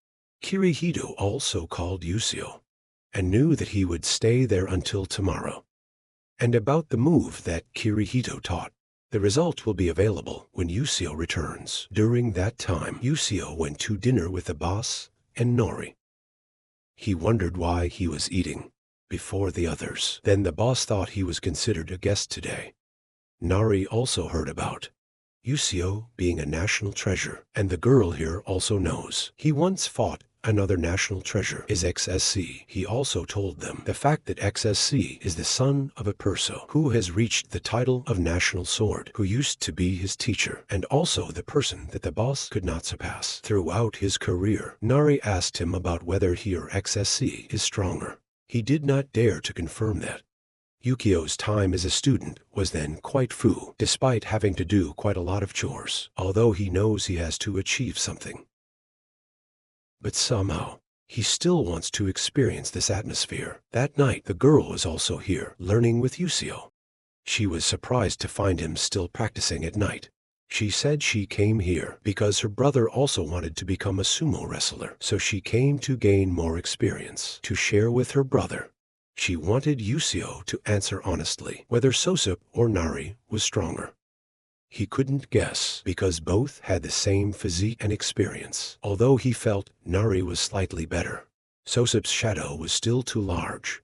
Kirihito also called Yusio and knew that he would stay there until tomorrow. And about the move that Kirihito taught, the result will be available when Yusio returns. During that time, Yusio went to dinner with the boss and Nori. He wondered why he was eating before the others. Then the boss thought he was considered a guest today. Nari also heard about Yusio being a national treasure, and the girl here also knows he once fought another national treasure is XSC. He also told them the fact that XSC is the son of a Perso who has reached the title of National Sword, who used to be his teacher, and also the person that the boss could not surpass throughout his career. Nari asked him about whether he or XSC is stronger. He did not dare to confirm that. Yukio's time as a student was then quite full, despite having to do quite a lot of chores, although he knows he has to achieve something. But somehow, he still wants to experience this atmosphere. That night, the girl was also here, learning with Yusio. She was surprised to find him still practicing at night. She said she came here because her brother also wanted to become a sumo wrestler, so she came to gain more experience, to share with her brother. She wanted Yusio to answer honestly whether Sosup or Nari was stronger. He couldn't guess because both had the same physique and experience, although he felt Nari was slightly better. Sosup's shadow was still too large.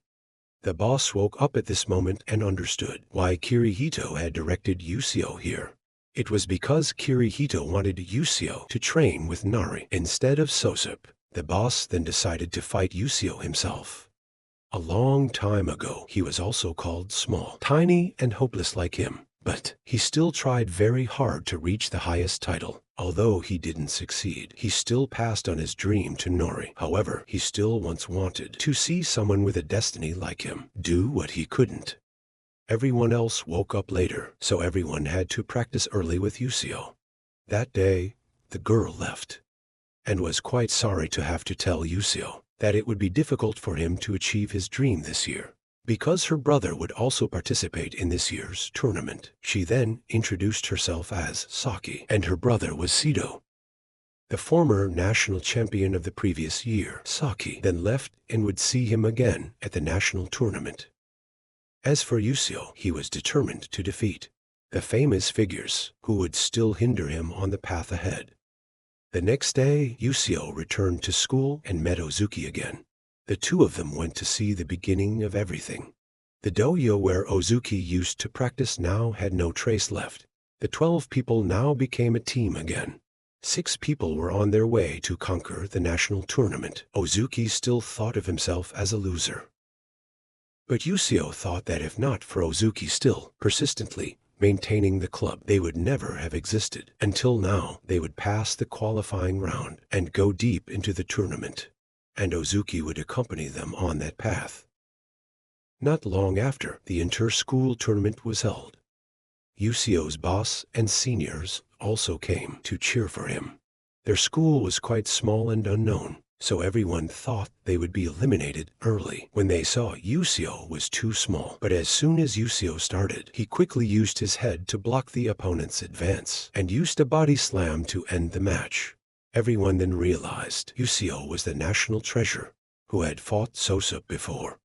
The boss woke up at this moment and understood why Kirihito had directed Yusio here. It was because Kirihito wanted Yusio to train with Nari instead of Sosup. The boss then decided to fight Yusio himself. A long time ago, he was also called small, tiny, and hopeless like him. But he still tried very hard to reach the highest title. Although he didn't succeed, he still passed on his dream to Nori. However, he still once wanted to see someone with a destiny like him do what he couldn't. Everyone else woke up later, so everyone had to practice early with Yusio. That day, the girl left and was quite sorry to have to tell Yusio that it would be difficult for him to achieve his dream this year, because her brother would also participate in this year's tournament. She then introduced herself as Saki, and her brother was Sido, the former national champion of the previous year. Saki then left and would see him again at the national tournament. As for Yusio, he was determined to defeat the famous figures who would still hinder him on the path ahead. The next day, Yusio returned to school and met Ozuki again. The two of them went to see the beginning of everything. The dojo where Ozuki used to practice now had no trace left. The 12 people now became a team again. 6 people were on their way to conquer the national tournament. Ozuki still thought of himself as a loser. But Yusio thought that if not for Ozuki still persistently maintaining the club, they would never have existed. Until now, they would pass the qualifying round and go deep into the tournament, and Ozuki would accompany them on that path. Not long after, the inter-school tournament was held. Yusio's boss and seniors also came to cheer for him. Their school was quite small and unknown, so everyone thought they would be eliminated early when they saw Yusio was too small. But as soon as Yusio started, he quickly used his head to block the opponent's advance and used a body slam to end the match. Everyone then realized Yusio was the national treasure who had fought Sosup before.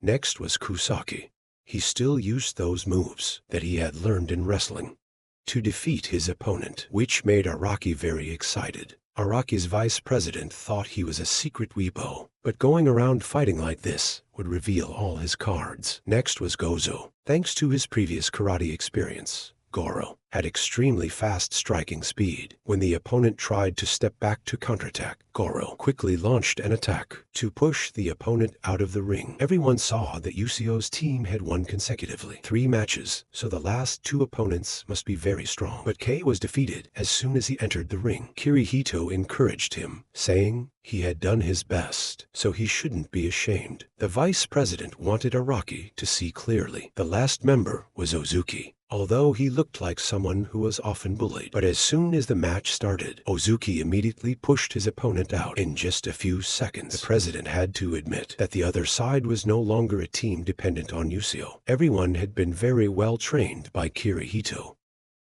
Next was Kusaki. He still used those moves that he had learned in wrestling to defeat his opponent, which made Araki very excited. Araki's vice president thought he was a secret weepo, but going around fighting like this would reveal all his cards. Next was Gozo. Thanks to his previous karate experience, Goro had extremely fast striking speed. When the opponent tried to step back to counterattack, Goro quickly launched an attack to push the opponent out of the ring. Everyone saw that Yusio's team had won consecutively 3 matches, so the last 2 opponents must be very strong. But Kei was defeated as soon as he entered the ring. Kirihito encouraged him, saying he had done his best, so he shouldn't be ashamed. The vice president wanted Araki to see clearly. The last member was Ozuki. although he looked like someone who was often bullied. But as soon as the match started, Ozuki immediately pushed his opponent out. In just a few seconds, the president had to admit that the other side was no longer a team dependent on Yusio. Everyone had been very well trained by Kirihito.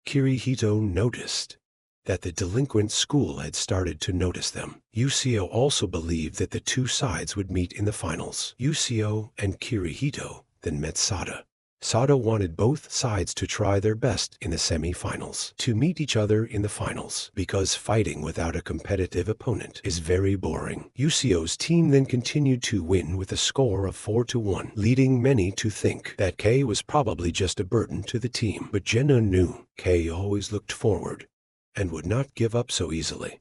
Kirihito noticed that the delinquent school had started to notice them. Yusio also believed that the two sides would meet in the finals. Yusio and Kirihito then met Sada. Sada wanted both sides to try their best in the semi-finals, to meet each other in the finals, because fighting without a competitive opponent is very boring. Yusio's team then continued to win with a score of 4-1, leading many to think that Kei was probably just a burden to the team. But Jenna knew Kei always looked forward and would not give up so easily.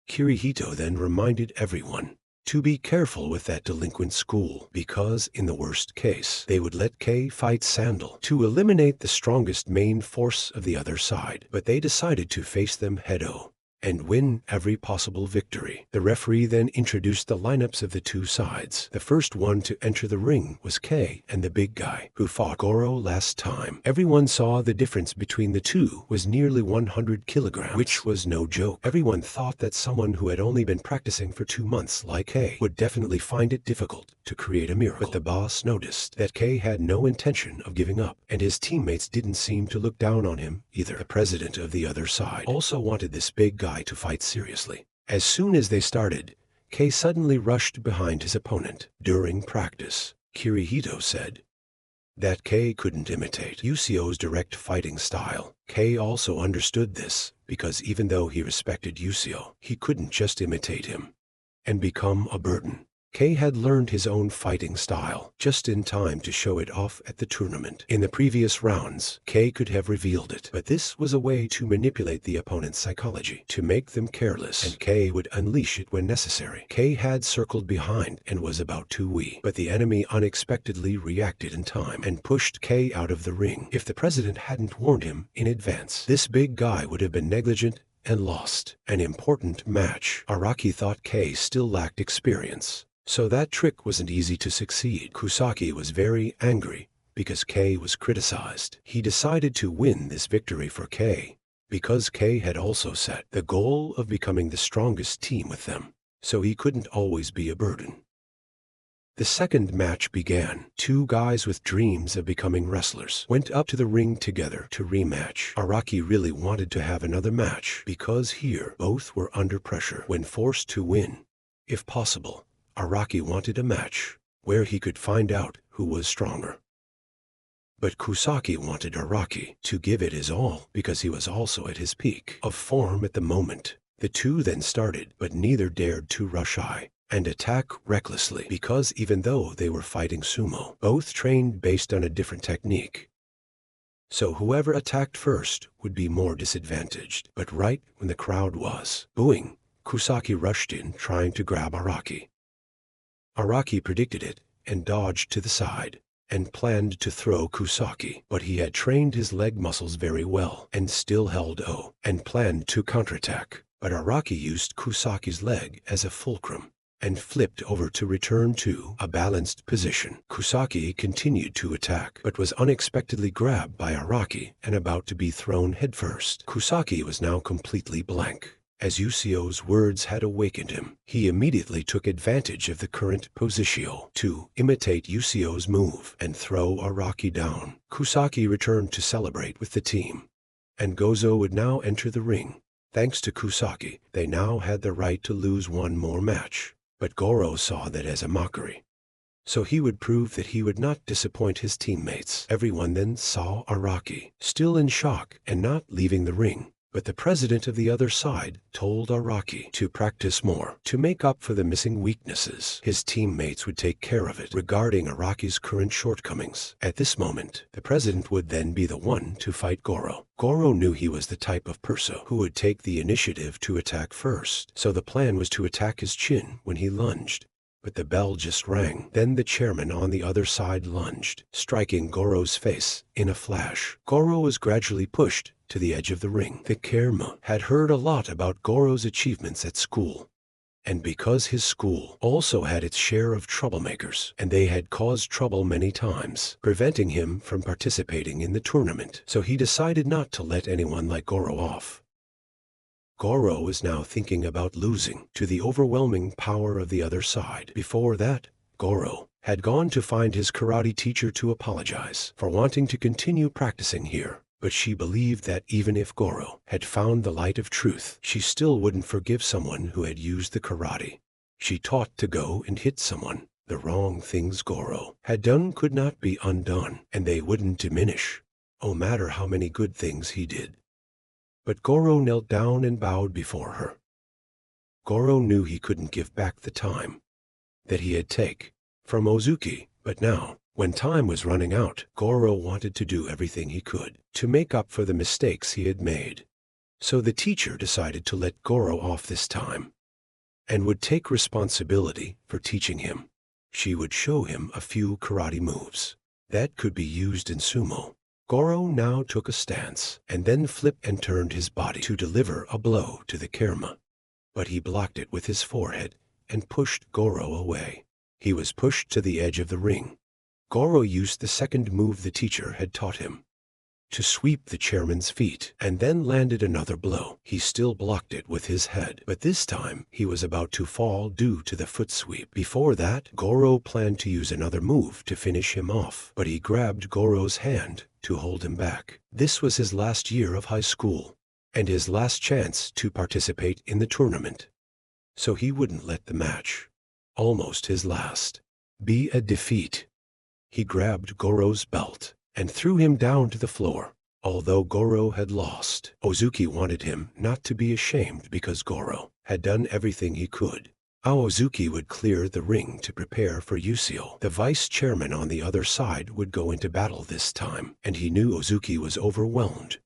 Kirihito then reminded everyone to be careful with that delinquent school, because in the worst case, they would let Kei fight Sandal to eliminate the strongest main force of the other side. But they decided to face them head-on and win every possible victory. The referee then introduced the lineups of the two sides. The first one to enter the ring was Kei and the big guy who fought Goro last time. Everyone saw the difference between the two was nearly 100 kilograms, which was no joke. Everyone thought that someone who had only been practicing for 2 months like Kei would definitely find it difficult to create a miracle. But the boss noticed that Kei had no intention of giving up, and his teammates didn't seem to look down on him either. The president of the other side also wanted this big guy to fight seriously. As soon as they started, Kei suddenly rushed behind his opponent. During practice, Kirihito said that Kei couldn't imitate Yusio's direct fighting style. Kei also understood this, because even though he respected Yusio, he couldn't just imitate him and become a burden. Kei had learned his own fighting style just in time to show it off at the tournament. In the previous rounds, Kei could have revealed it, but this was a way to manipulate the opponent's psychology, to make them careless, and Kei would unleash it when necessary. Kei had circled behind and was about to win, but the enemy unexpectedly reacted in time and pushed Kei out of the ring. If the president hadn't warned him in advance, this big guy would have been negligent and lost an important match. Araki thought Kei still lacked experience, so that trick wasn't easy to succeed. Kusaki was very angry because Kei was criticized. He decided to win this victory for Kei because Kei had also set the goal of becoming the strongest team with them, so he couldn't always be a burden. The second match began. Two guys with dreams of becoming wrestlers went up to the ring together to rematch. Araki really wanted to have another match because here both were under pressure when forced to win. If possible, Araki wanted a match where he could find out who was stronger. But Kusaki wanted Araki to give it his all because he was also at his peak of form at the moment. The two then started, but neither dared to rush and attack recklessly because even though they were fighting sumo, both trained based on a different technique. So whoever attacked first would be more disadvantaged. But right when the crowd was booing, Kusaki rushed in trying to grab Araki. Araki predicted it and dodged to the side and planned to throw Kusaki, but he had trained his leg muscles very well and still held and planned to counterattack. But Araki used Kusaki's leg as a fulcrum and flipped over to return to a balanced position. Kusaki continued to attack, but was unexpectedly grabbed by Araki and about to be thrown headfirst. Kusaki was now completely blank. As Yusio's words had awakened him, he immediately took advantage of the current position to imitate Yusio's move and throw Araki down. Kusaki returned to celebrate with the team, and Gozo would now enter the ring. Thanks to Kusaki, they now had the right to lose one more match, but Goro saw that as a mockery, so he would prove that he would not disappoint his teammates. Everyone then saw Araki, still in shock and not leaving the ring. But the president of the other side told Araki to practice more to make up for the missing weaknesses. His teammates would take care of it. Regarding Araki's current shortcomings, at this moment, the president would then be the one to fight Goro. Goro knew he was the type of person who would take the initiative to attack first, so the plan was to attack his chin when he lunged. But the bell just rang. Then the chairman on the other side lunged, striking Goro's face in a flash. Goro was gradually pushed to the edge of the ring. The chairman had heard a lot about Goro's achievements at school, And because his school also had its share of troublemakers, and they had caused trouble many times, preventing him from participating in the tournament, so he decided not to let anyone like Goro off. Goro was now thinking about losing to the overwhelming power of the other side. Before that, Goro had gone to find his karate teacher to apologize for wanting to continue practicing here. But she believed that even if Goro had found the light of truth, she still wouldn't forgive someone who had used the karate. She taught to go and hit someone. The wrong things Goro had done could not be undone, and they wouldn't diminish, no matter how many good things he did. But Goro knelt down and bowed before her. Goro knew he couldn't give back the time that he had taken from Ozuki, but now, when time was running out, Goro wanted to do everything he could to make up for the mistakes he had made. So the teacher decided to let Goro off this time, and would take responsibility for teaching him. She would show him a few karate moves that could be used in sumo. Goro now took a stance, and then flipped and turned his body to deliver a blow to the karma. But he blocked it with his forehead and pushed Goro away. He was pushed to the edge of the ring. Goro used the second move the teacher had taught him to sweep the chairman's feet, and then landed another blow. He still blocked it with his head, but this time he was about to fall due to the foot sweep. Before that, Goro planned to use another move to finish him off, but he grabbed Goro's hand to hold him back. This was his last year of high school, and his last chance to participate in the tournament. So he wouldn't let the match, almost his last, be a defeat. He grabbed Goro's belt and threw him down to the floor. Although Goro had lost, Ozuki wanted him not to be ashamed because Goro had done everything he could. Ozuki would clear the ring to prepare for Yusio. The vice chairman on the other side would go into battle this time, and he knew Ozuki was overwhelmed.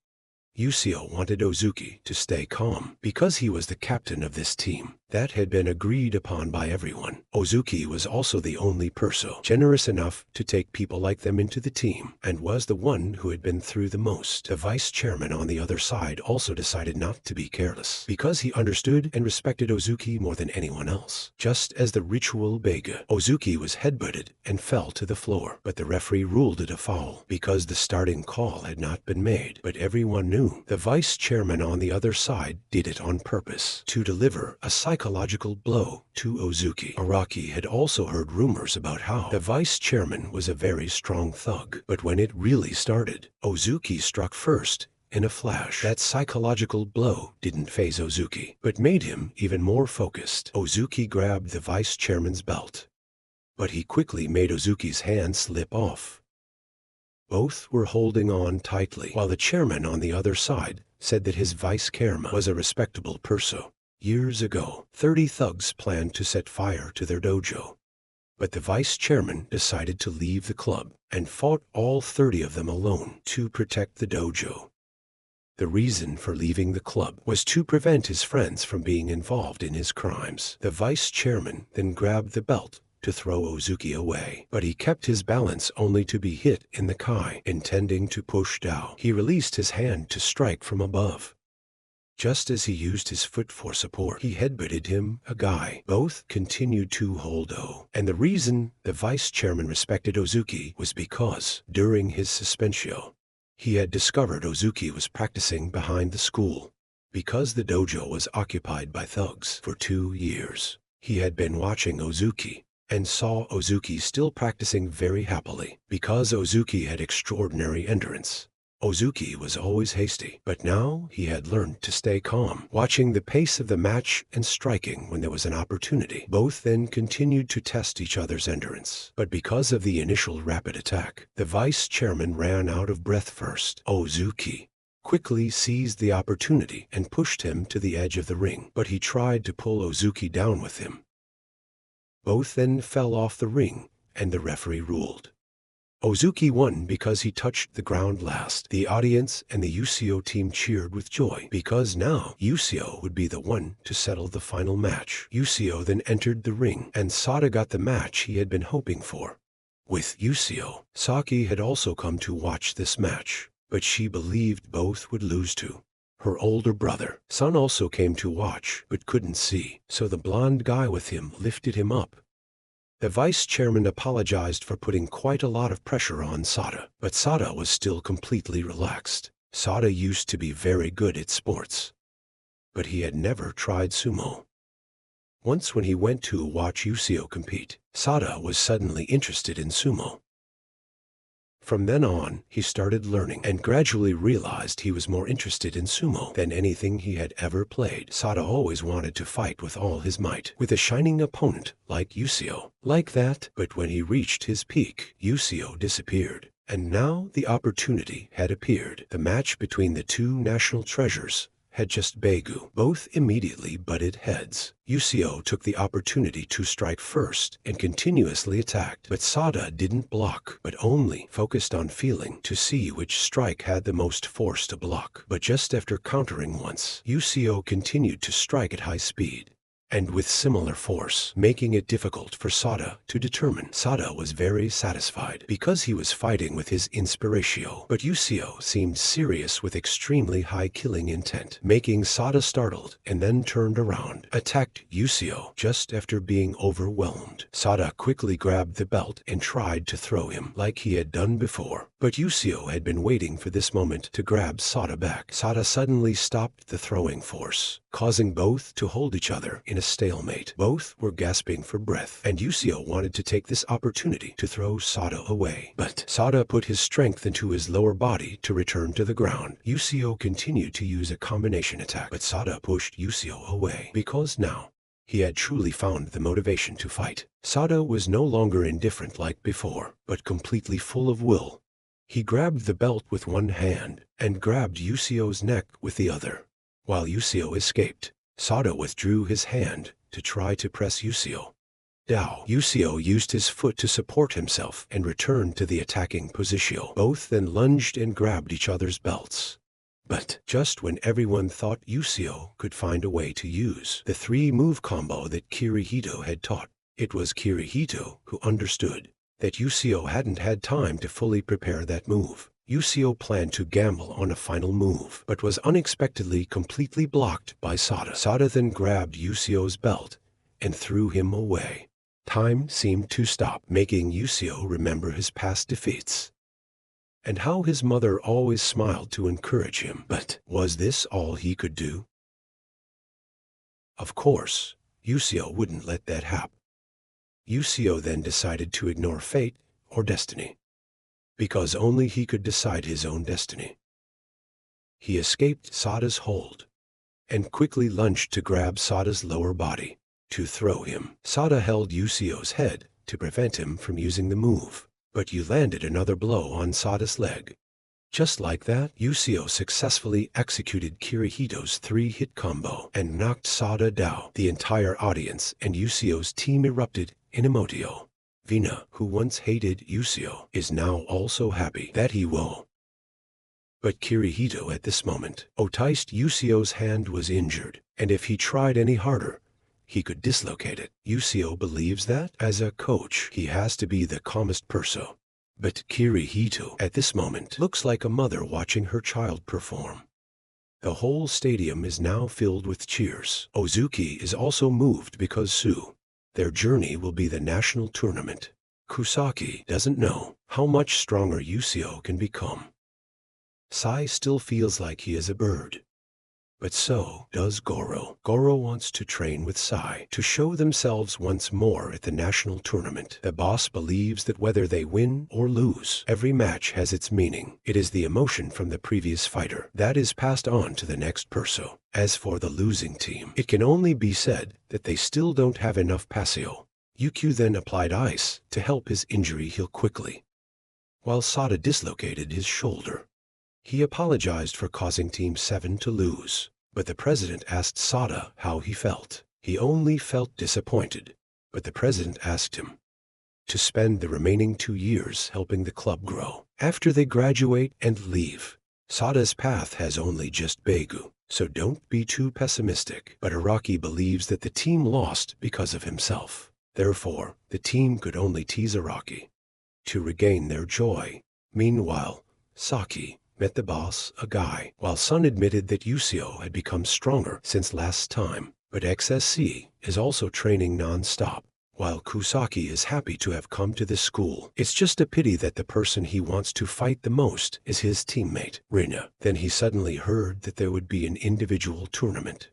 Yusio wanted Ozuki to stay calm because he was the captain of this team. That had been agreed upon by everyone. Ozuki was also the only person generous enough to take people like them into the team, and was the one who had been through the most. The vice chairman on the other side also decided not to be careless, because he understood and respected Ozuki more than anyone else. Just as the ritual Bega, Ozuki was headbutted and fell to the floor, but the referee ruled it a foul because the starting call had not been made. But everyone knew the vice chairman on the other side did it on purpose to deliver a psychological blow to Ozuki. Araki had also heard rumors about how the vice chairman was a very strong thug, but when it really started, Ozuki struck first in a flash. That psychological blow didn't faze Ozuki, but made him even more focused. Ozuki grabbed the vice chairman's belt, but he quickly made Ozuki's hand slip off. Both were holding on tightly, while the chairman on the other side said that his vice chairman was a respectable person. Years ago, 30 thugs planned to set fire to their dojo, but the vice chairman decided to leave the club and fought all 30 of them alone to protect the dojo. The reason for leaving the club was to prevent his friends from being involved in his crimes. The vice chairman then grabbed the belt to throw Ozuki away, but he kept his balance only to be hit in the kai. Intending to push down, he released his hand to strike from above. Just as he used his foot for support, he headbutted him, a guy. Both continued to hold O. And the reason the vice chairman respected Ozuki was because, during his suspension, he had discovered Ozuki was practicing behind the school. Because the dojo was occupied by thugs for 2 years, he had been watching Ozuki and saw Ozuki still practicing very happily. Because Ozuki had extraordinary endurance, Ozuki was always hasty, but now he had learned to stay calm, watching the pace of the match and striking when there was an opportunity. Both then continued to test each other's endurance, but because of the initial rapid attack, the vice chairman ran out of breath first. Ozuki quickly seized the opportunity and pushed him to the edge of the ring, but he tried to pull Ozuki down with him. Both then fell off the ring, and the referee ruled Ozuki won because he touched the ground last. The audience and the Yusio team cheered with joy, because now Yusio would be the one to settle the final match. Yusio then entered the ring, and Sada got the match he had been hoping for. With Yusio, Saki had also come to watch this match, but she believed both would lose to Her older brother, Son, also came to watch, but couldn't see, so the blonde guy with him lifted him up. The vice chairman apologized for putting quite a lot of pressure on Sada, but Sada was still completely relaxed. Sada used to be very good at sports, but he had never tried sumo. Once when he went to watch Yusio compete, Sada was suddenly interested in sumo. From then on, he started learning and gradually realized he was more interested in sumo than anything he had ever played. Sada always wanted to fight with all his might, with a shining opponent like Yusio. Like that, but when he reached his peak, Yusio disappeared. And now the opportunity had appeared. The match between the two national treasures had just begun. Both immediately butted heads. Yusio took the opportunity to strike first and continuously attacked, but Sada didn't block, but only focused on feeling to see which strike had the most force to block. But just after countering once, Yusio continued to strike at high speed and with similar force, making it difficult for Sada to determine. Sada was very satisfied because he was fighting with his inspiratio, but Yusio seemed serious with extremely high killing intent, making Sada startled and then turned around, attacked Yusio just after being overwhelmed. Sada quickly grabbed the belt and tried to throw him like he had done before, but Yusio had been waiting for this moment to grab Sada back. Sada suddenly stopped the throwing force, causing both to hold each other in a stalemate. Both were gasping for breath, and Yusio wanted to take this opportunity to throw Sada away. But Sada put his strength into his lower body to return to the ground. Yusio continued to use a combination attack, but Sada pushed Yusio away because now he had truly found the motivation to fight. Sada was no longer indifferent like before, but completely full of will. He grabbed the belt with one hand and grabbed Yusio's neck with the other. While Yusio escaped, Sada withdrew his hand to try to press Yusio down. Yusio used his foot to support himself and returned to the attacking position. Both then lunged and grabbed each other's belts. But just when everyone thought Yusio could find a way to use the 3-move combo that Kirihito had taught, it was Kirihito who understood that Yusio hadn't had time to fully prepare that move. Yusio planned to gamble on a final move, but was unexpectedly completely blocked by Sada. Sada then grabbed Yusio's belt and threw him away. Time seemed to stop, making Yusio remember his past defeats and how his mother always smiled to encourage him. But was this all he could do? Of course, Yusio wouldn't let that happen. Yusio then decided to ignore fate or destiny, because only he could decide his own destiny. He escaped Sada's hold and quickly lunged to grab Sada's lower body to throw him. Sada held Yusio's head to prevent him from using the move, but you landed another blow on Sada's leg. Just like that, Yusio successfully executed Kirihito's 3-hit combo and knocked Sada down. The entire audience and Yusio's team erupted in emotio. Vina, who once hated Yusio, is now also happy that he won. But Kirihito at this moment noticed Yusio's hand was injured, and if he tried any harder, he could dislocate it. Yusio believes that, as a coach, he has to be the calmest person. But Kirihito at this moment looks like a mother watching her child perform. The whole stadium is now filled with cheers. Ozuki is also moved because their journey will be the national tournament. Kusaki doesn't know how much stronger Yusio can become. Sai still feels like he is a bird. But so does Goro. Goro wants to train with Sai to show themselves once more at the national tournament. The boss believes that whether they win or lose, every match has its meaning. It is the emotion from the previous fighter that is passed on to the next person. As for the losing team, it can only be said that they still don't have enough passio. Yukio then applied ice to help his injury heal quickly, while Sada dislocated his shoulder. He apologized for causing Team 7 to lose, but the president asked Sada how he felt. He only felt disappointed, but the president asked him to spend the remaining 2 years helping the club grow. After they graduate and leave, Sada's path has only just begun, so don't be too pessimistic. But Araki believes that the team lost because of himself. Therefore, the team could only tease Araki to regain their joy. Meanwhile, Saki met the boss, a guy, while Sun admitted that Yusio had become stronger since last time. But XSC is also training non-stop, while Kusaki is happy to have come to this school. It's just a pity that the person he wants to fight the most is his teammate, Rina. Then he suddenly heard that there would be an individual tournament.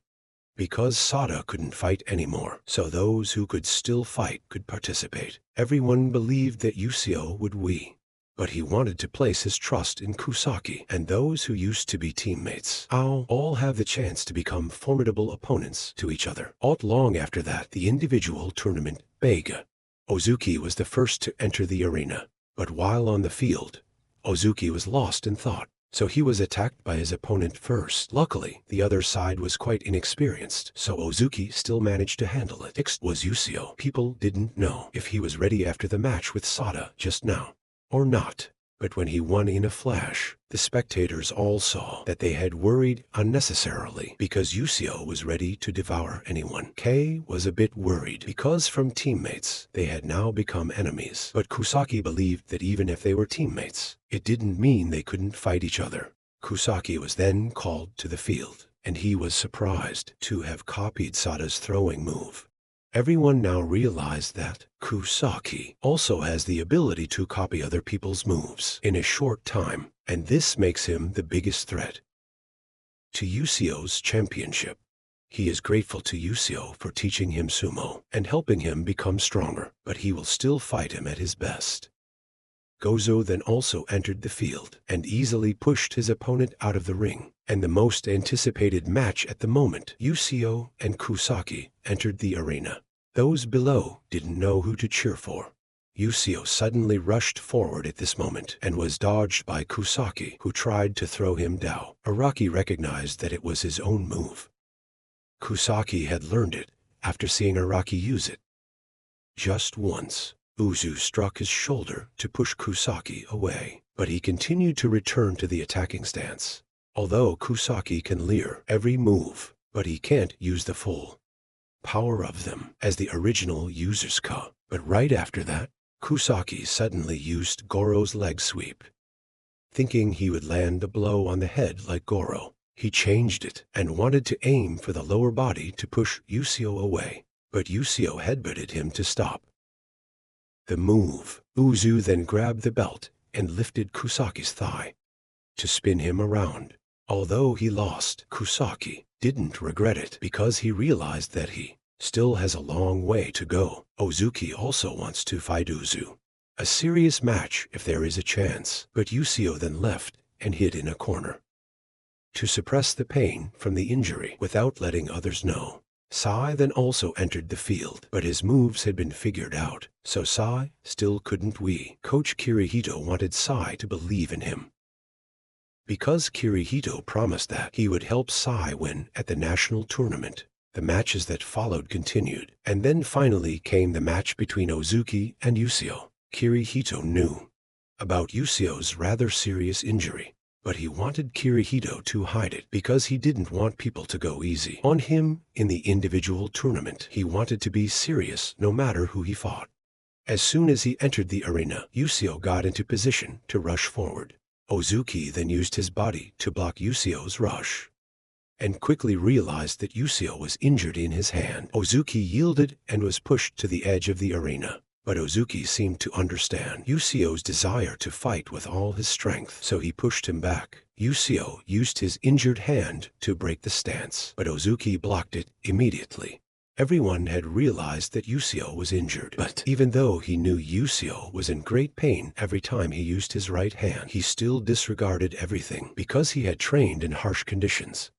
Because Sada couldn't fight anymore, so those who could still fight could participate. Everyone believed that Yusio would win. But he wanted to place his trust in Kusaki, and those who used to be teammates all have the chance to become formidable opponents to each other. Not long after that, the individual tournament began. Ozuki was the first to enter the arena, but while on the field, Ozuki was lost in thought, so he was attacked by his opponent first. Luckily, the other side was quite inexperienced, so Ozuki still managed to handle it. Next was Yusio. People didn't know if he was ready after the match with Sada just now or not, but when he won in a flash, the spectators all saw that they had worried unnecessarily because Yusio was ready to devour anyone. Kei was a bit worried because from teammates they had now become enemies, but Kusaki believed that even if they were teammates, it didn't mean they couldn't fight each other. Kusaki was then called to the field, and he was surprised to have copied Sada's throwing move. Everyone now realized that Kusaki also has the ability to copy other people's moves in a short time, and this makes him the biggest threat to Yusio's championship. He is grateful to Yusio for teaching him sumo and helping him become stronger, but he will still fight him at his best. Gozo then also entered the field and easily pushed his opponent out of the ring, and the most anticipated match at the moment, Yusio and Kusaki, entered the arena. Those below didn't know who to cheer for. Yusio suddenly rushed forward at this moment and was dodged by Kusaki, who tried to throw him down. Araki recognized that it was his own move. Kusaki had learned it after seeing Araki use it. Just once, Uzu struck his shoulder to push Kusaki away, but he continued to return to the attacking stance. Although Kusaki can leer every move, but he can't use the full power of them as the original users could. But right after that, Kusaki suddenly used Goro's leg sweep. Thinking he would land a blow on the head like Goro, he changed it and wanted to aim for the lower body to push Yusio away, but Yusio headbutted him to stop the move. Uzu then grabbed the belt and lifted Kusaki's thigh to spin him around. Although he lost, Kusaki didn't regret it because he realized that he still has a long way to go. Ozuki also wants to fight Uzu. A serious match if there is a chance, but Yusio then left and hid in a corner to suppress the pain from the injury without letting others know. Sai then also entered the field, but his moves had been figured out, so Sai still couldn't win. Coach Kirihito wanted Sai to believe in him, because Kirihito promised that he would help Sai win at the national tournament. The matches that followed continued, and then finally came the match between Ozuki and Yusio. Kirihito knew about Yusio's rather serious injury, but he wanted Kirihito to hide it because he didn't want people to go easy on him in the individual tournament. He wanted to be serious no matter who he fought. As soon as he entered the arena, Yusio got into position to rush forward. Ozuki then used his body to block Yusio's rush, and quickly realized that Yusio was injured in his hand. Ozuki yielded and was pushed to the edge of the arena, but Ozuki seemed to understand Yusio's desire to fight with all his strength, so he pushed him back. Yusio used his injured hand to break the stance, but Ozuki blocked it immediately. Everyone had realized that Yusio was injured, but even though he knew Yusio was in great pain every time he used his right hand, he still disregarded everything because he had trained in harsh conditions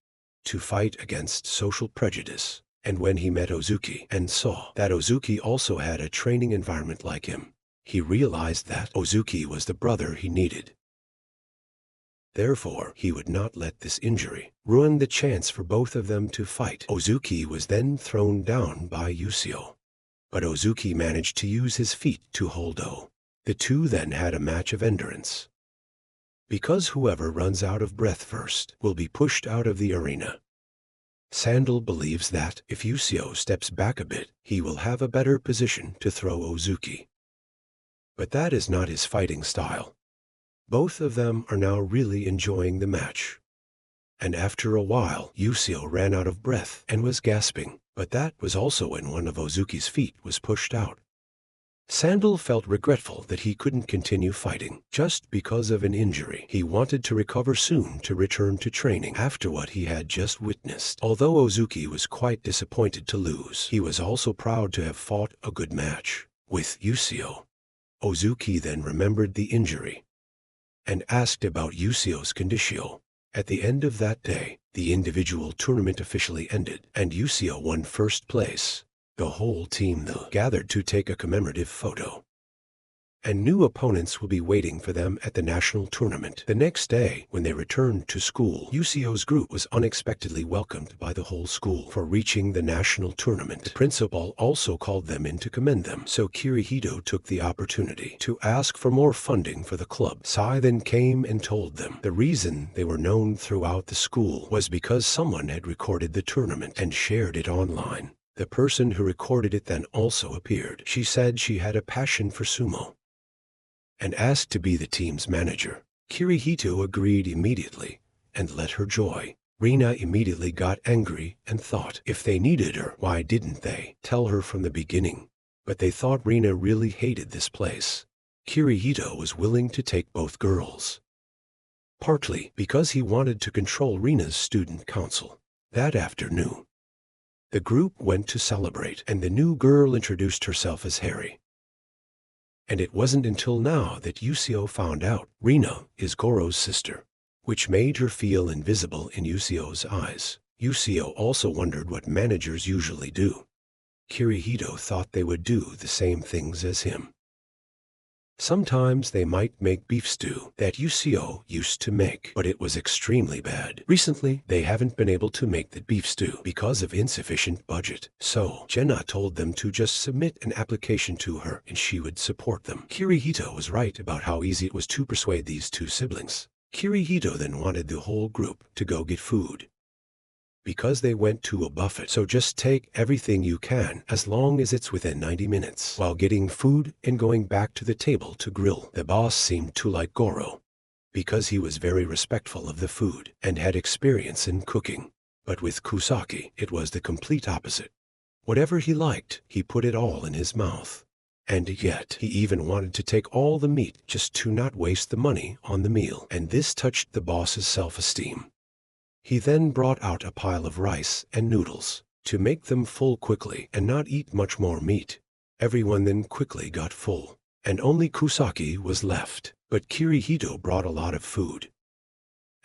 to fight against social prejudice. And when he met Ozuki and saw that Ozuki also had a training environment like him, he realized that Ozuki was the brother he needed. Therefore, he would not let this injury ruin the chance for both of them to fight. Ozuki was then thrown down by Yusio, but Ozuki managed to use his feet to hold O. The two then had a match of endurance, because whoever runs out of breath first will be pushed out of the arena. Sandal believes that if Yusio steps back a bit, he will have a better position to throw Ozuki. But that is not his fighting style. Both of them are now really enjoying the match. And after a while, Yusio ran out of breath and was gasping, but that was also when one of Ozuki's feet was pushed out. Sandal felt regretful that he couldn't continue fighting just because of an injury. He wanted to recover soon to return to training after what he had just witnessed. Although Ozuki was quite disappointed to lose, he was also proud to have fought a good match with Yusio. Ozuki then remembered the injury and asked about Yusio's condition. At the end of that day, the individual tournament officially ended, and Yusio won first place. The whole team though gathered to take a commemorative photo. And new opponents will be waiting for them at the national tournament. The next day, when they returned to school, Yusio's group was unexpectedly welcomed by the whole school for reaching the national tournament. The principal also called them in to commend them, so Kirihito took the opportunity to ask for more funding for the club. Sai then came and told them the reason they were known throughout the school was because someone had recorded the tournament and shared it online. The person who recorded it then also appeared. She said she had a passion for sumo and asked to be the team's manager. Kirihito agreed immediately and let her join. Rina immediately got angry and thought, if they needed her, why didn't they tell her from the beginning? But they thought Rina really hated this place. Kirihito was willing to take both girls, partly because he wanted to control Rina's student council. That afternoon, the group went to celebrate, and the new girl introduced herself as Harry. And it wasn't until now that Yusio found out Rina is Goro's sister, which made her feel invisible in Yusio's eyes. Yusio also wondered what managers usually do. Kirihito thought they would do the same things as him. Sometimes they might make beef stew that Yusio used to make, but it was extremely bad. Recently, they haven't been able to make the beef stew because of insufficient budget. So, Jenna told them to just submit an application to her and she would support them. Kirihito was right about how easy it was to persuade these two siblings. Kirihito then wanted the whole group to go get food, because they went to a buffet. So just take everything you can as long as it's within 90 minutes. While getting food and going back to the table to grill, the boss seemed to like Goro because he was very respectful of the food and had experience in cooking. But with Kusaki, it was the complete opposite. Whatever he liked, he put it all in his mouth. And yet, he even wanted to take all the meat just to not waste the money on the meal. And this touched the boss's self-esteem. He then brought out a pile of rice and noodles to make them full quickly and not eat much more meat. Everyone then quickly got full, and only Kusaki was left. But Kirihito brought a lot of food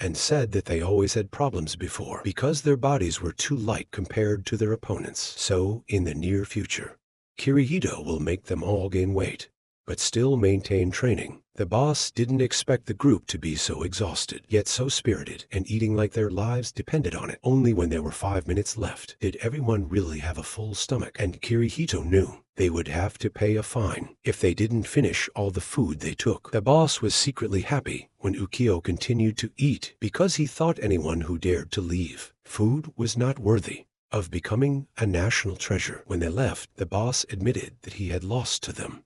and said that they always had problems before because their bodies were too light compared to their opponents. So, in the near future, Kirihito will make them all gain weight, but still maintain training. The boss didn't expect the group to be so exhausted, yet so spirited, and eating like their lives depended on it. Only when there were 5 minutes left did everyone really have a full stomach, and Kirihito knew they would have to pay a fine if they didn't finish all the food they took. The boss was secretly happy when Ukio continued to eat because he thought anyone who dared to leave food was not worthy of becoming a national treasure. When they left, the boss admitted that he had lost to them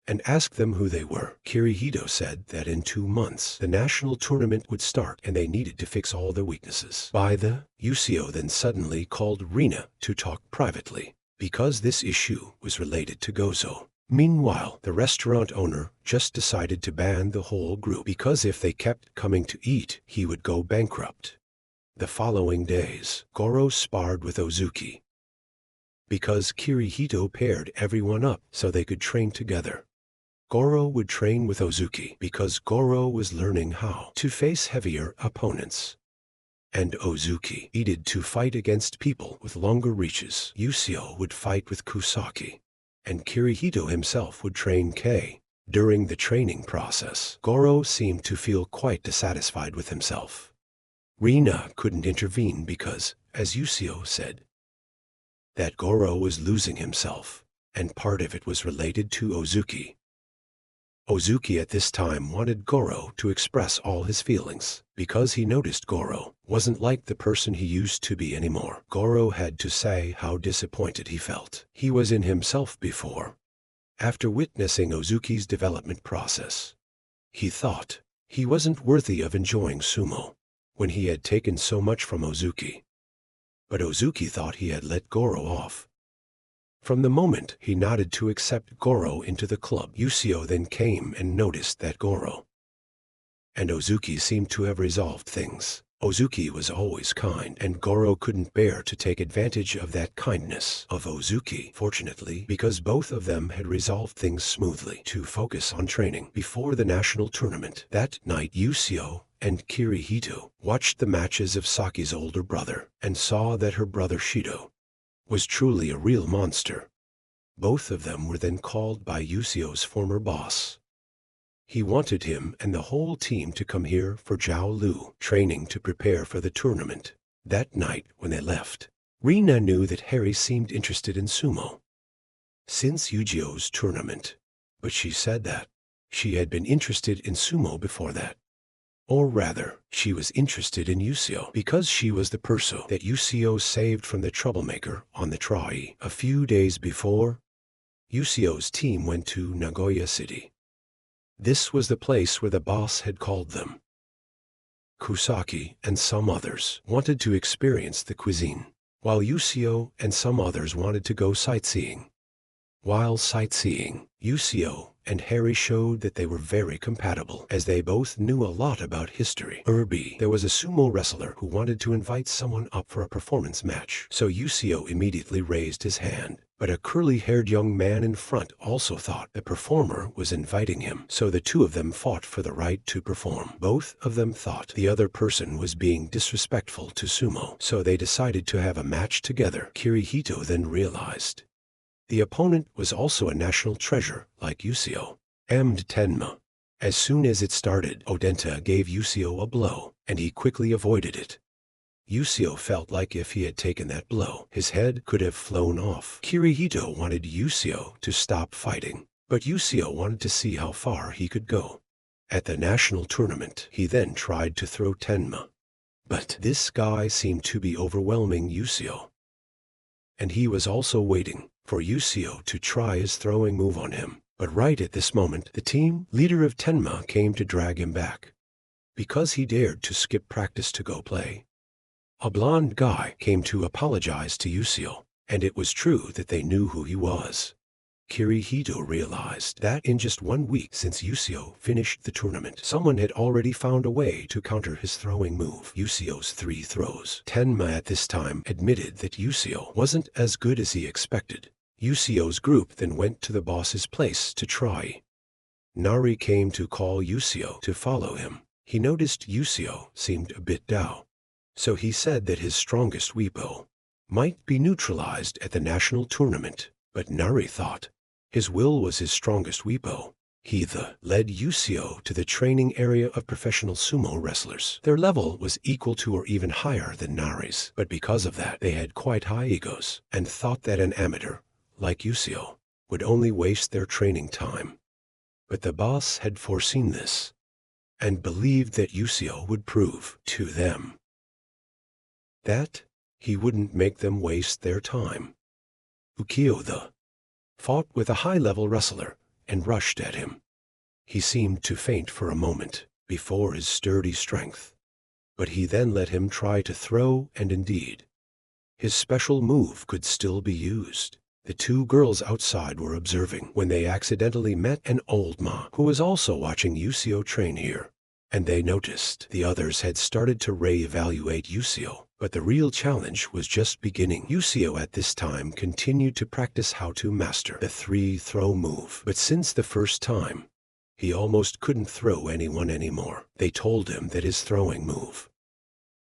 and asked them who they were. Kirihito said that in 2 months, the national tournament would start and they needed to fix all their weaknesses. Yusio then suddenly called Rina to talk privately because this issue was related to Gozo. Meanwhile, the restaurant owner just decided to ban the whole group because if they kept coming to eat, he would go bankrupt. The following days, Goro sparred with Ozuki because Kirihito paired everyone up so they could train together. Goro would train with Ozuki because Goro was learning how to face heavier opponents, and Ozuki needed to fight against people with longer reaches. Yusio would fight with Kusaki, and Kirihito himself would train Kei. During the training process, Goro seemed to feel quite dissatisfied with himself. Rina couldn't intervene because, as Yusio said, that Goro was losing himself, and part of it was related to Ozuki. Ozuki at this time wanted Goro to express all his feelings because he noticed Goro wasn't like the person he used to be anymore. Goro had to say how disappointed he felt. He was in himself before. After witnessing Ozuki's development process, he thought He wasn't worthy of enjoying sumo when he had taken so much from Ozuki. But Ozuki thought he had let Goro off. From the moment he nodded to accept Goro into the club, Yusio then came and noticed that Goro and Ozuki seemed to have resolved things. Ozuki was always kind, and Goro couldn't bear to take advantage of that kindness of Ozuki. Fortunately, because both of them had resolved things smoothly to focus on training before the national tournament. That night, Yusio and Kirihito watched the matches of Saki's older brother and saw that her brother Shido was truly a real monster. Both of them were then called by Yusio's former boss. He wanted him and the whole team to come here for Jiaolu training to prepare for the tournament. That night, when they left, Rina knew that Harry seemed interested in sumo since Yu-Gi-Oh's tournament, but she said that she had been interested in sumo before that. Or rather, she was interested in Yusio because she was the person that Yusio saved from the troublemaker on the Trai. A few days before, Yusio's team went to Nagoya City. This was the place where the boss had called them. Kusaki and some others wanted to experience the cuisine, while Yusio and some others wanted to go sightseeing. While sightseeing, Yusio and Harry showed that they were very compatible, as they both knew a lot about history. There was a sumo wrestler who wanted to invite someone up for a performance match, so Yusio immediately raised his hand. But a curly-haired young man in front also thought the performer was inviting him, so the two of them fought for the right to perform. Both of them thought the other person was being disrespectful to sumo, so they decided to have a match together. Kirihito then realized the opponent was also a national treasure like Yusio. Tenma. As soon as it started, Odenta gave Yusio a blow, and he quickly avoided it. Yusio felt like if he had taken that blow, his head could have flown off. Kirihito wanted Yusio to stop fighting, but Yusio wanted to see how far he could go. At the national tournament, he then tried to throw Tenma, but this guy seemed to be overwhelming Yusio, and he was also waiting for Yusio to try his throwing move on him. But right at this moment, the team leader of Tenma came to drag him back, because he dared to skip practice to go play. A blonde guy came to apologize to Yusio, and it was true that they knew who he was. Kirihito realized that in just 1 week since Yusio finished the tournament, someone had already found a way to counter his throwing move, Yusio's 3 throws. Tenma at this time admitted that Yusio wasn't as good as he expected. Yusio's group then went to the boss's place to try. Nari came to call Yusio to follow him. He noticed Yusio seemed a bit down, so he said that his strongest weepo might be neutralized at the national tournament, but Nari thought his will was his strongest weepo. He led Yusio to the training area of professional sumo wrestlers. Their level was equal to or even higher than Nari's, but because of that, they had quite high egos and thought that an amateur like Yusio would only waste their training time. But the boss had foreseen this and believed that Yusio would prove to them that he wouldn't make them waste their time. Ukio fought with a high-level wrestler and rushed at him. He seemed to faint for a moment before his sturdy strength, but he then let him try to throw, and indeed, his special move could still be used. The 2 girls outside were observing when they accidentally met an old ma who was also watching Yusio train here, and they noticed the others had started to re-evaluate Yusio. But the real challenge was just beginning. Yusio at this time continued to practice how to master the 3-throw move, but since the first time, he almost couldn't throw anyone anymore. They told him that his throwing move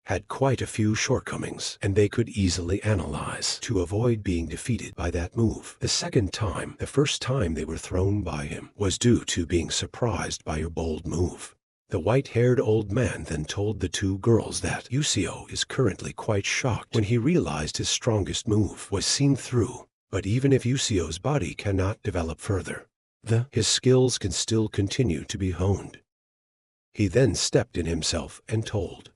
had quite a few shortcomings, and they could easily analyze to avoid being defeated by that move. The first time they were thrown by him was due to being surprised by your bold move. The white-haired old man then told the 2 girls that Yusio is currently quite shocked when he realized his strongest move was seen through. But even if Yusio's body cannot develop further, his skills can still continue to be honed. He then stepped in himself and told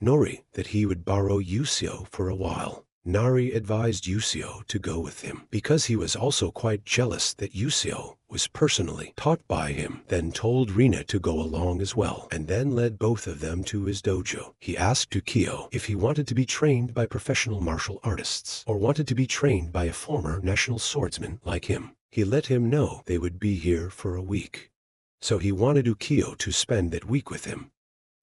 Nori that he would borrow Yusio for a while. Nari advised Yusio to go with him, because he was also quite jealous that Yusio was personally taught by him, then told Rina to go along as well, and then led both of them to his dojo. He asked Ukio if he wanted to be trained by professional martial artists, or wanted to be trained by a former national swordsman like him. He let him know they would be here for a week. So he wanted Ukio to spend that week with him.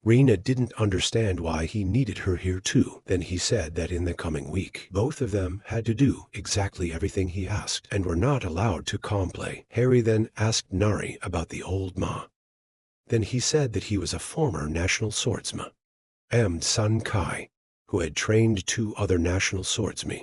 Rina didn't understand why he needed her here too. Then he said that in the coming week, both of them had to do exactly everything he asked, and were not allowed to complain. Harry then asked Nari about the old Ma. Then he said that he was a former national swordsman, Sun Kai, who had trained 2 other national swordsmen.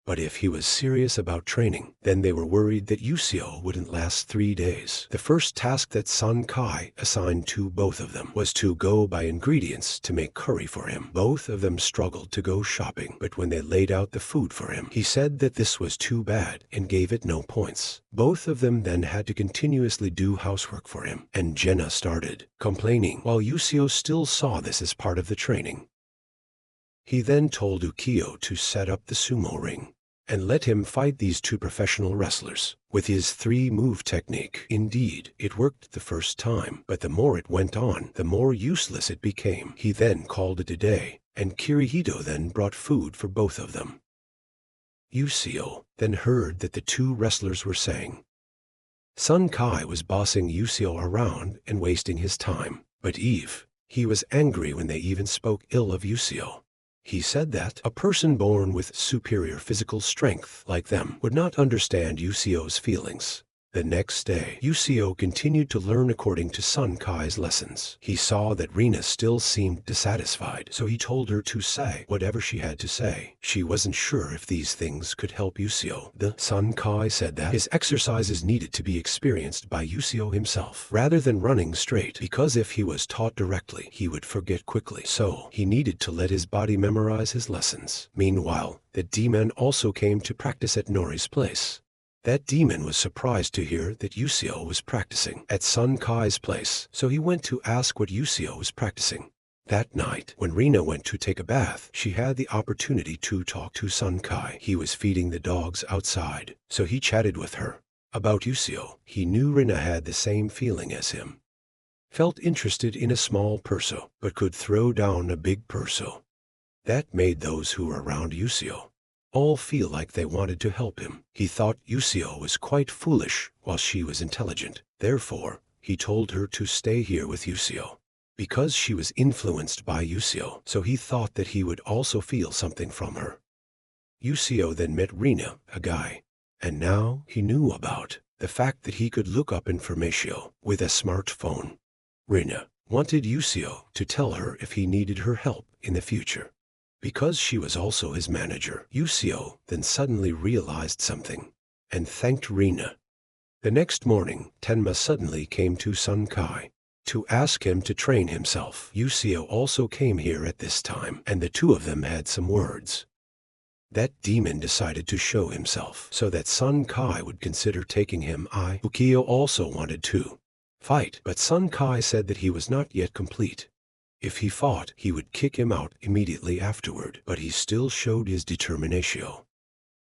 But if he was serious about training, then they were worried that Yusio wouldn't last 3 days. The first task that Sun Kai assigned to both of them was to go buy ingredients to make curry for him. Both of them struggled to go shopping, but when they laid out the food for him, he said that this was too bad and gave it no points. Both of them then had to continuously do housework for him, and Jenna started complaining, while Yusio still saw this as part of the training. He then told Ukio to set up the sumo ring and let him fight these 2 professional wrestlers with his 3-move technique. Indeed, it worked the first time, but the more it went on, the more useless it became. He then called it a day, and Kirihito then brought food for both of them. Yusio then heard that the 2 wrestlers were saying Sun Kai was bossing Yusio around and wasting his time, but he was angry when they even spoke ill of Yusio. He said that a person born with superior physical strength like them would not understand Yusio's feelings. The next day, Yusio continued to learn according to Sun Kai's lessons. He saw that Rina still seemed dissatisfied, so he told her to say whatever she had to say. She wasn't sure if these things could help Yusio. The Sun Kai said that his exercises needed to be experienced by Yusio himself, rather than running straight, because if he was taught directly, he would forget quickly. So he needed to let his body memorize his lessons. Meanwhile, the demon also came to practice at Nori's place. That demon was surprised to hear that Yusio was practicing at Sun Kai's place, so he went to ask what Yusio was practicing. That night, when Rina went to take a bath, she had the opportunity to talk to Sun Kai. He was feeding the dogs outside, so he chatted with her about Yusio. He knew Rina had the same feeling as him. Felt interested in a small perso, but could throw down a big perso. That made those who were around Yusio all feel like they wanted to help him. He thought Yusio was quite foolish while she was intelligent. Therefore, he told her to stay here with Yusio, because she was influenced by Yusio, so he thought that he would also feel something from her. Yusio then met Rina, a guy, and now he knew about the fact that he could look up information with a smartphone. Rina wanted Yusio to tell her if he needed her help in the future. Because she was also his manager, Yusio then suddenly realized something and thanked Rina. The next morning, Tenma suddenly came to Sun Kai to ask him to train himself. Yusio also came here at this time, and the 2 of them had some words. That demon decided to show himself so that Sun Kai would consider taking him. Ukio also wanted to fight, but Sun Kai said that he was not yet complete. If he fought, he would kick him out immediately afterward, but he still showed his determination.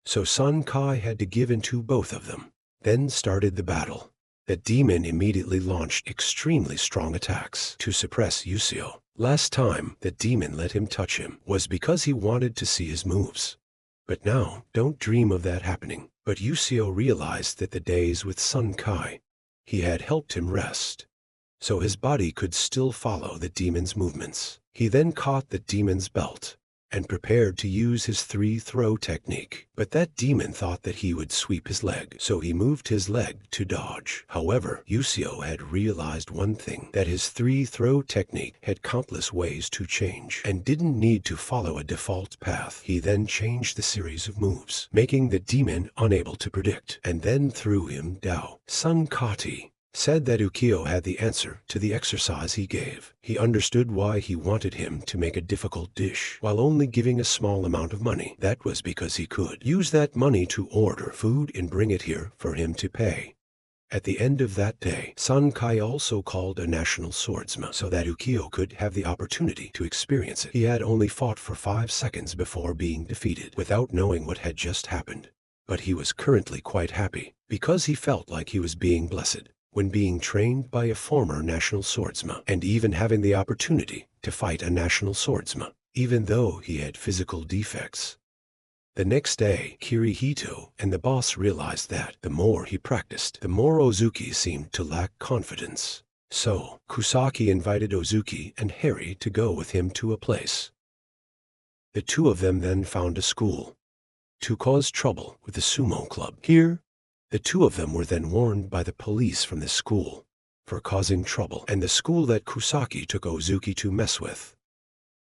So Sun Kai had to give in to both of them. Then started the battle. The demon immediately launched extremely strong attacks to suppress Yusio. Last time the demon let him touch him was because he wanted to see his moves. But now, don't dream of that happening. But Yusio realized that the days with Sun Kai, he had helped him rest, so his body could still follow the demon's movements. He then caught the demon's belt and prepared to use his 3-throw technique. But that demon thought that he would sweep his leg, so he moved his leg to dodge. However, Yusio had realized one thing, that his 3-throw technique had countless ways to change and didn't need to follow a default path. He then changed the series of moves, making the demon unable to predict, and then threw him down. Sun Kati said that Ukio had the answer to the exercise he gave. He understood why he wanted him to make a difficult dish while only giving a small amount of money. That was because he could use that money to order food and bring it here for him to pay. At the end of that day, Sankai also called a national swordsman so that Ukiyo could have the opportunity to experience it. He had only fought for 5 seconds before being defeated, without knowing what had just happened. But he was currently quite happy, because he felt like he was being blessed when being trained by a former national swordsman, and even having the opportunity to fight a national swordsman, even though he had physical defects. The next day, Kirihito and the boss realized that the more he practiced, the more Ozuki seemed to lack confidence. So, Kusaki invited Ozuki and Harry to go with him to a place. The two of them then found a school to cause trouble with the sumo club. Here, the two of them were then warned by the police from the school for causing trouble, and the school that Kusaki took Ozuki to mess with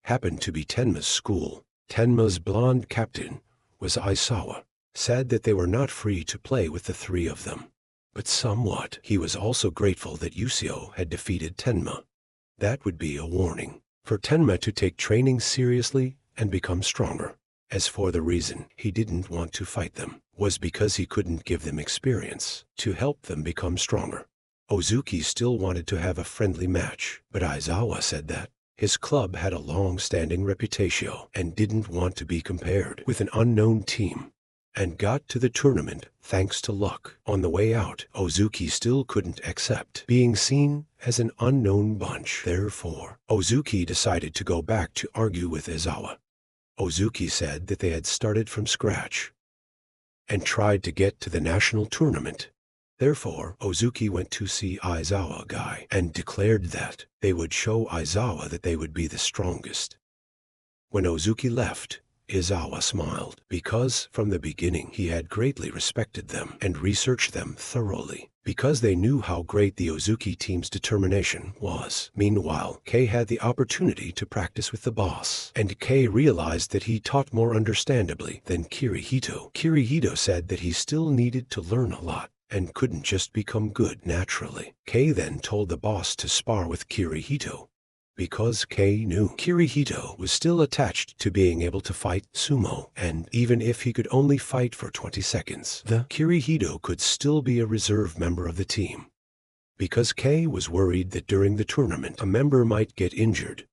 happened to be Tenma's school. Tenma's blonde captain was Aisawa, said that they were not free to play with the three of them. But somewhat, he was also grateful that Yusio had defeated Tenma. That would be a warning for Tenma to take training seriously and become stronger. As for the reason he didn't want to fight them, was because he couldn't give them experience to help them become stronger. Ozuki still wanted to have a friendly match, but Aizawa said that his club had a long-standing reputation and didn't want to be compared with an unknown team, and got to the tournament thanks to luck. On the way out, Ozuki still couldn't accept being seen as an unknown bunch. Therefore, Ozuki decided to go back to argue with Aizawa. Ozuki said that they had started from scratch and tried to get to the national tournament. Therefore, Ozuki went to see Aizawa guy and declared that they would show Aizawa that they would be the strongest. When Ozuki left, Aizawa smiled, because from the beginning he had greatly respected them and researched them thoroughly, because they knew how great the Ozuki team's determination was. Meanwhile, Kei had the opportunity to practice with the boss, and Kei realized that he taught more understandably than Kirihito. Kirihito said that he still needed to learn a lot and couldn't just become good naturally. Kei then told the boss to spar with Kirihito, because Kei knew Kirihito was still attached to being able to fight sumo, and even if he could only fight for 20 seconds, the Kirihito could still be a reserve member of the team. Because Kei was worried that during the tournament a member might get injured,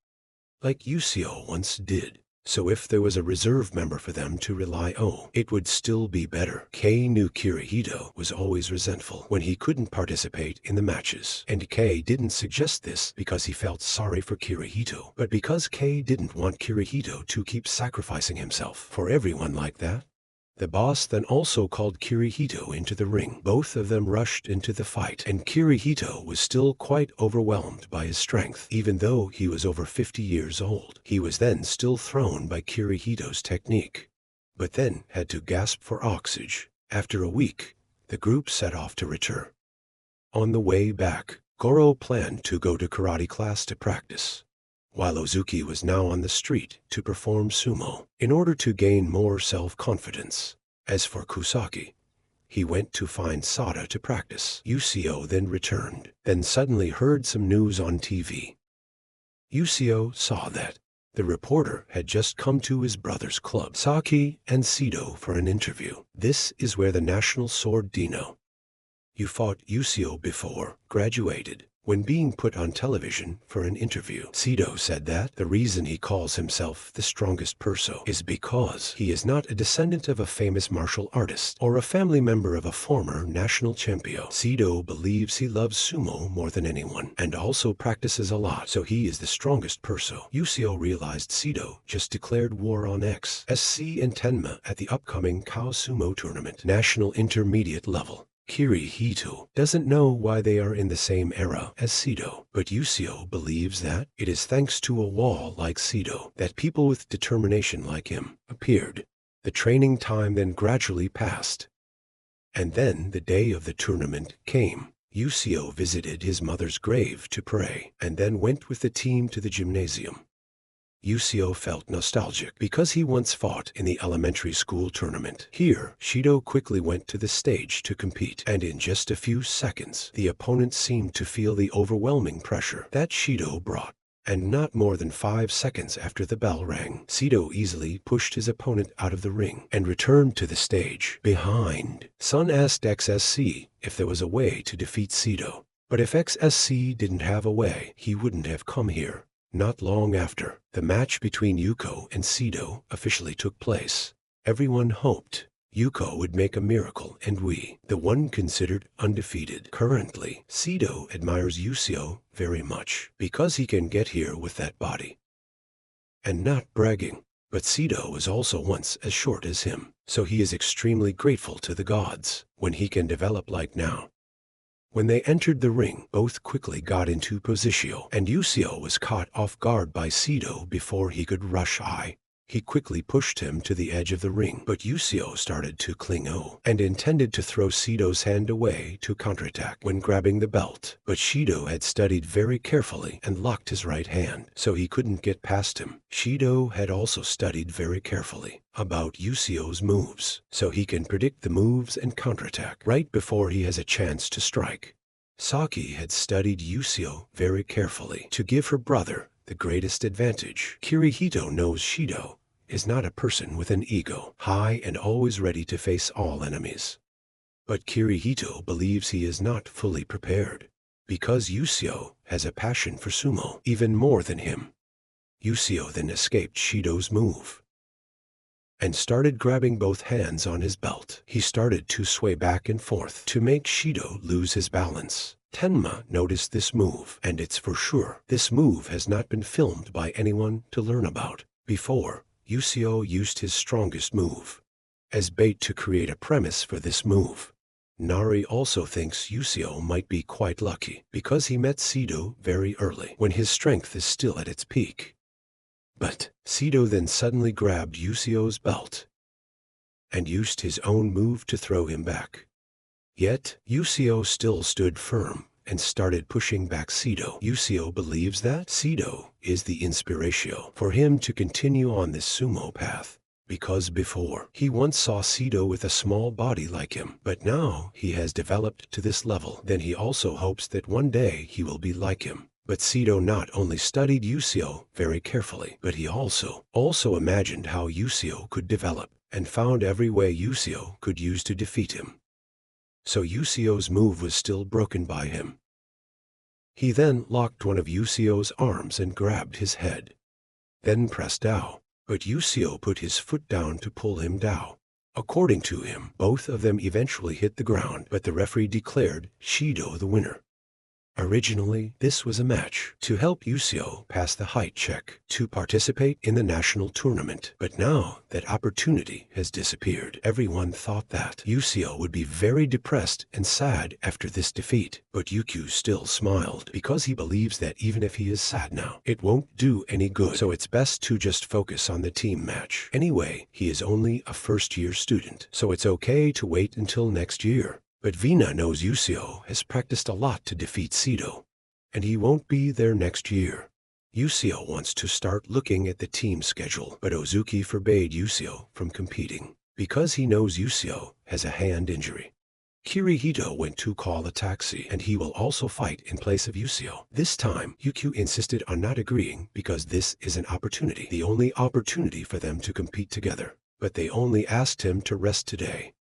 like Yusio once did. So if there was a reserve member for them to rely on, it would still be better. Kei knew Kirihito was always resentful when he couldn't participate in the matches, and Kei didn't suggest this because he felt sorry for Kirihito, but because Kei didn't want Kirihito to keep sacrificing himself for everyone like that. The boss then also called Kirihito into the ring. Both of them rushed into the fight, and Kirihito was still quite overwhelmed by his strength. Even though he was over 50 years old, he was then still thrown by Kirihito's technique, but then had to gasp for oxygen. After a week, the group set off to return. On the way back, Goro planned to go to karate class to practice, while Ozuki was now on the street to perform sumo in order to gain more self-confidence. As for Kusaki, he went to find Sada to practice. Yusio then returned, then suddenly heard some news on TV. Yusio saw that the reporter had just come to his brother's club, Saki and Sido, for an interview. This is where the national sword Dino, you fought Yusio before, graduated. When being put on television for an interview, Sido said that the reason he calls himself the strongest perso is because he is not a descendant of a famous martial artist or a family member of a former national champion. Sido believes he loves sumo more than anyone and also practices a lot, so he is the strongest perso. Yusio realized Sido just declared war on SC and Tenma at the upcoming Kao Sumo tournament, national intermediate level. Kirihito doesn't know why they are in the same era as Sido, but Yusio believes that it is thanks to a wall like Sido that people with determination like him appeared. The training time then gradually passed, and then the day of the tournament came. Yusio visited his mother's grave to pray, and then went with the team to the gymnasium. Yusio felt nostalgic because he once fought in the elementary school tournament. Here, Shido quickly went to the stage to compete, and in just a few seconds, the opponent seemed to feel the overwhelming pressure that Shido brought. And not more than 5 seconds after the bell rang, Sito easily pushed his opponent out of the ring and returned to the stage. Behind, Sun asked XSC if there was a way to defeat Sito. But if XSC didn't have a way, he wouldn't have come here. Not long after, the match between Yuko and Sito officially took place. Everyone hoped Yuko would make a miracle and we, the one considered undefeated. Currently, Sito admires Yusio very much because he can get here with that body. And not bragging, but Sito was also once as short as him, so he is extremely grateful to the gods when he can develop like now. When they entered the ring, both quickly got into position, and Yusio was caught off guard by Sito before he could rush I. He quickly pushed him to the edge of the ring, but Yusio started to cling and intended to throw Sito's hand away to counterattack when grabbing the belt. But Shido had studied very carefully and locked his right hand, so he couldn't get past him. Shido had also studied very carefully about Yusio's moves, so he can predict the moves and counterattack right before he has a chance to strike. Saki had studied Yusio very carefully to give her brother the greatest advantage. Kirihito knows Shido is not a person with an ego, high and always ready to face all enemies. But Kirihito believes he is not fully prepared, because Yusio has a passion for sumo even more than him. Yusio then escaped Shido's move and started grabbing both hands on his belt. He started to sway back and forth to make Shido lose his balance. Tenma noticed this move, and it's for sure this move has not been filmed by anyone to learn about before. Yusio used his strongest move as bait to create a premise for this move. Nari also thinks Yusio might be quite lucky because he met Sito very early when his strength is still at its peak. But Sito then suddenly grabbed Yusio's belt and used his own move to throw him back. Yet Yusio still stood firm and started pushing back Sito. Yusio believes that Sito is the inspiration for him to continue on this sumo path, because before he once saw Sito with a small body like him, but now he has developed to this level. Then he also hopes that one day he will be like him. But Sito not only studied Yusio very carefully, but he also imagined how Yusio could develop and found every way Yusio could use to defeat him. So Yusio's move was still broken by him. He then locked one of Yusio's arms and grabbed his head, then pressed down, but Yusio put his foot down to pull him down. According to him, both of them eventually hit the ground, but the referee declared Shido the winner. Originally, this was a match to help Yusio pass the height check to participate in the national tournament. But now that opportunity has disappeared, everyone thought that Yusio would be very depressed and sad after this defeat. But Yukio still smiled because he believes that even if he is sad now, it won't do any good. So it's best to just focus on the team match. Anyway, he is only a first-year student, so it's okay to wait until next year. But Vina knows Yusio has practiced a lot to defeat Sito, and he won't be there next year. Yusio wants to start looking at the team schedule, but Ozuki forbade Yusio from competing because he knows Yusio has a hand injury. Kirihito went to call a taxi, and he will also fight in place of Yusio. This time, Yukio insisted on not agreeing because this is an opportunity, the only opportunity for them to compete together. But they only asked him to rest today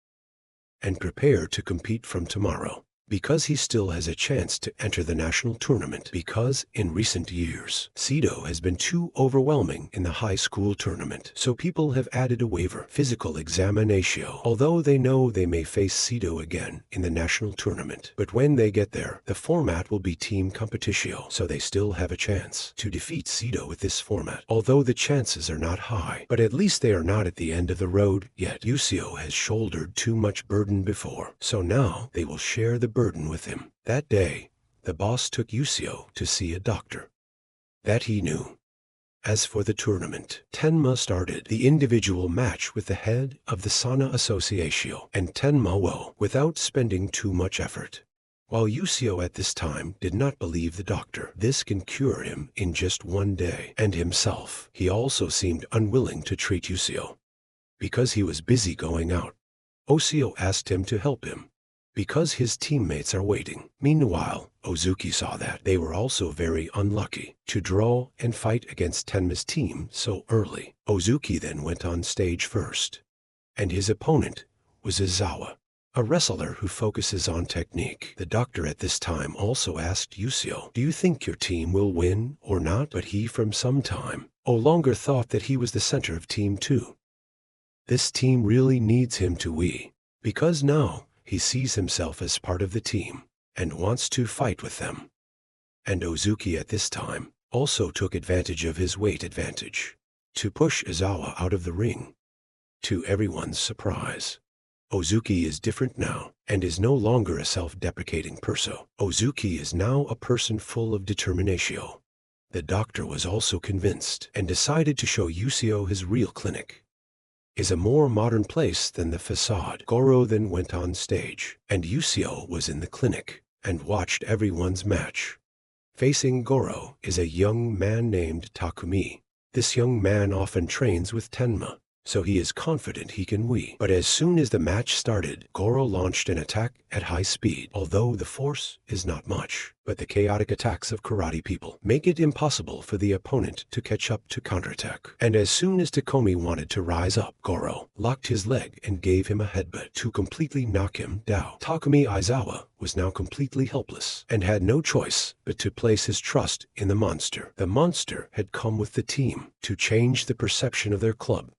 and prepare to compete from tomorrow, because he still has a chance to enter the national tournament, because in recent years, Sito has been too overwhelming in the high school tournament. So people have added a waiver, physical examination, although they know they may face Sito again in the national tournament. But when they get there, the format will be team competition, so they still have a chance to defeat Sito with this format, although the chances are not high. But at least they are not at the end of the road yet. Yusio has shouldered too much burden before, so now they will share the burden with him. That day, the boss took Yusio to see a doctor. That he knew. As for the tournament, Tenma started the individual match with the head of the Sana Association, and Tenma won without spending too much effort. While Yusio at this time did not believe the doctor, this can cure him in just one day, and himself, he also seemed unwilling to treat Yusio because he was busy going out. Osio asked him to help him because his teammates are waiting. Meanwhile, Ozuki saw that they were also very unlucky to draw and fight against Tenma's team so early. Ozuki then went on stage first, and his opponent was Izawa, a wrestler who focuses on technique. The doctor at this time also asked Yusio, "Do you think your team will win or not?" But he from some time no longer thought that he was the center of Team 2. This team really needs him to win, because now he sees himself as part of the team and wants to fight with them. And Ozuki at this time also took advantage of his weight advantage to push Izawa out of the ring. To everyone's surprise, Ozuki is different now and is no longer a self-deprecating person. Ozuki is now a person full of determination. The doctor was also convinced and decided to show Yusio his real clinic is a more modern place than the facade. Goro then went on stage, and Yusio was in the clinic and watched everyone's match. Facing Goro is a young man named Takumi. This young man often trains with Tenma, so he is confident he can win. But as soon as the match started, Goro launched an attack at high speed. Although the force is not much, but the chaotic attacks of karate people make it impossible for the opponent to catch up to counterattack. And as soon as Takumi wanted to rise up, Goro locked his leg and gave him a headbutt to completely knock him down. Takumi Izawa was now completely helpless and had no choice but to place his trust in the monster. The monster had come with the team to change the perception of their club,